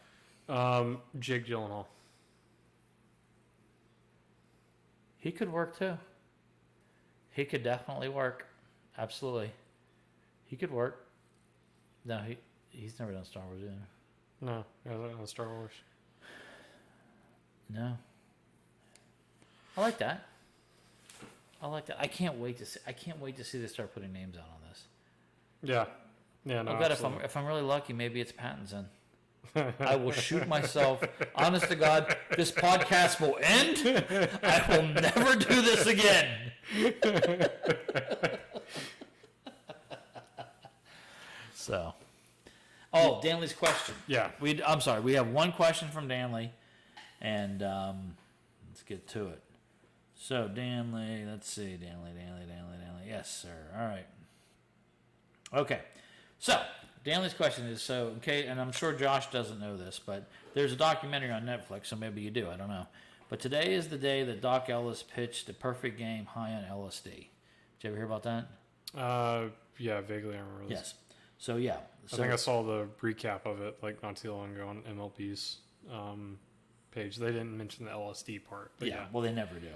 Jake Gyllenhaal. He could work too. He could definitely work. Absolutely. He could work. No, he's never done Star Wars either. No, he hasn't done Star Wars. No. I like that. I can't wait to see they start putting names out on this. Yeah. Yeah, no. I bet absolutely. if I'm really lucky, maybe it's Pattinson. I will shoot myself. Honest to God, this podcast will end. I will never do this again. So, Danley's question. Yeah. I'm sorry. We have one question from Danley, and let's get to it. So, Danley, let's see. Danley. Yes, sir. All right. Okay. So, Danley's question is, okay, and I'm sure Josh doesn't know this, but there's a documentary on Netflix, so maybe you do. I don't know. But today is the day that Doc Ellis pitched a perfect game high on LSD. Did you ever hear about that? Yeah, vaguely I remember this. Yes. So, yeah. I think I saw the recap of it not too long ago on MLB's page. They didn't mention the LSD part. But yeah. Well, they never do.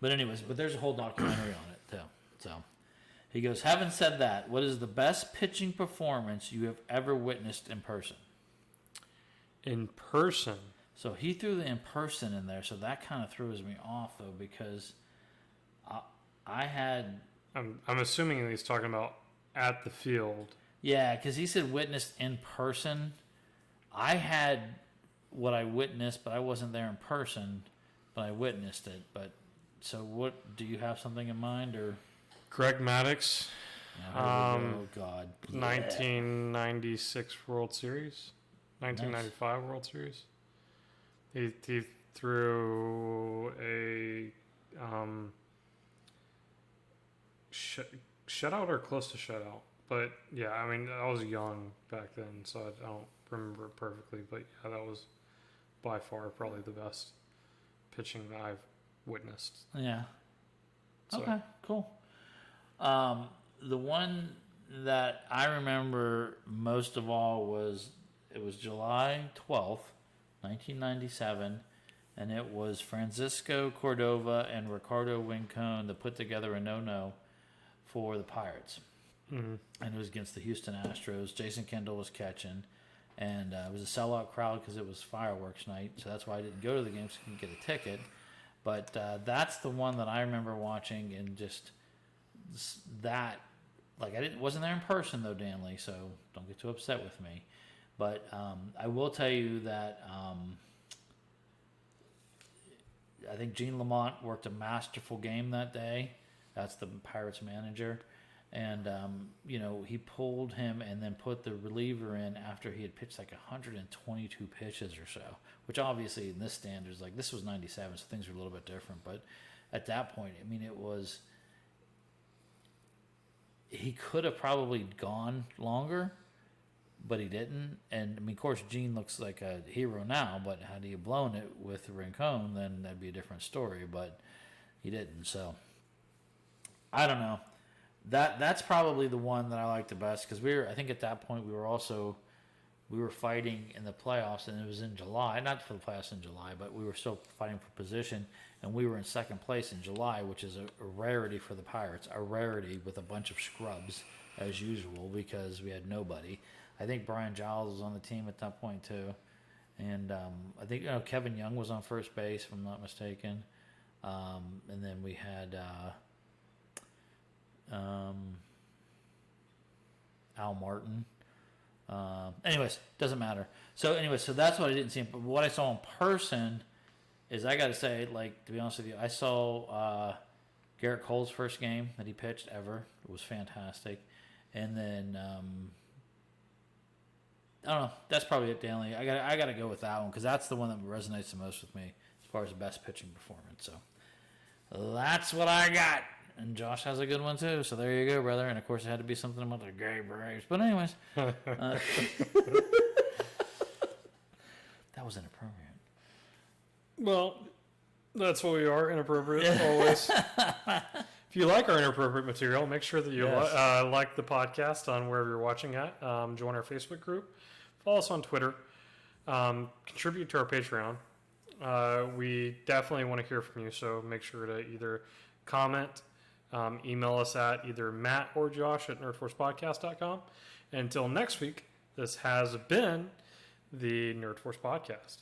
But anyways, there's a whole documentary on it, too. So, he goes, having said that, what is the best pitching performance you have ever witnessed in person? In person? So, he threw the in person in there, so that kind of throws me off, though, because I had... I'm assuming he's talking about at the field. Yeah, because he said witnessed in person. I had what I witnessed, but I wasn't there in person, but I witnessed it. But so, what do you have something in mind, or? Greg Maddux. Oh God. 1996 World Series, 1995 World Series. He threw a shutout or close to shutout. But yeah, I mean, I was young back then, so I don't remember it perfectly. But yeah, that was by far probably the best pitching that I've witnessed. Yeah. So. Okay, cool. The one that I remember most of all was July 12th, 1997, and it was Francisco Cordova and Ricardo Rincon that put together a no-no for the Pirates. Mm-hmm. And it was against the Houston Astros. Jason Kendall was catching, and it was a sellout crowd because it was fireworks night, so that's why I didn't go to the game, so I couldn't get a ticket. But that's the one that I remember watching, and just that, like, wasn't there in person though, Danley, so don't get too upset with me. But I will tell you that I think Gene Lamont worked a masterful game that day. That's the Pirates manager. And, he pulled him and then put the reliever in after he had pitched like 122 pitches or so, which obviously in this standards, like this was 97, so things were a little bit different. But at that point, I mean, he could have probably gone longer, but he didn't. And I mean, of course, Gene looks like a hero now, but had he blown it with Rincon, then that'd be a different story. But he didn't, so I don't know. That's probably the one that I like the best because I think at that point we were fighting in the playoffs, and it was in July, not for the playoffs in July, but we were still fighting for position, and we were in second place in July, which is a rarity for the Pirates, a rarity with a bunch of scrubs as usual because we had nobody. I think Brian Giles was on the team at that point too, and I think Kevin Young was on first base, if I'm not mistaken, and then we had Al Martin. Anyways, doesn't matter. So that's what I didn't see. But what I saw in person is, I got to say, like, to be honest with you, I saw Garrett Cole's first game that he pitched ever. It was fantastic. And then I don't know. That's probably it, Danley. I got to go with that one because that's the one that resonates the most with me as far as the best pitching performance. So that's what I got. And Josh has a good one too, so there you go, brother. And of course, it had to be something about the gay Braves. But anyways, that was inappropriate. Well, that's what we are, inappropriate, always. If you like our inappropriate material, make sure that you like the podcast on wherever you're watching at. Join our Facebook group. Follow us on Twitter. Contribute to our Patreon. We definitely want to hear from you, so make sure to either comment, email us at either Matt or Josh at nerdforcepodcast.com. And until next week, this has been the Nerd Force Podcast.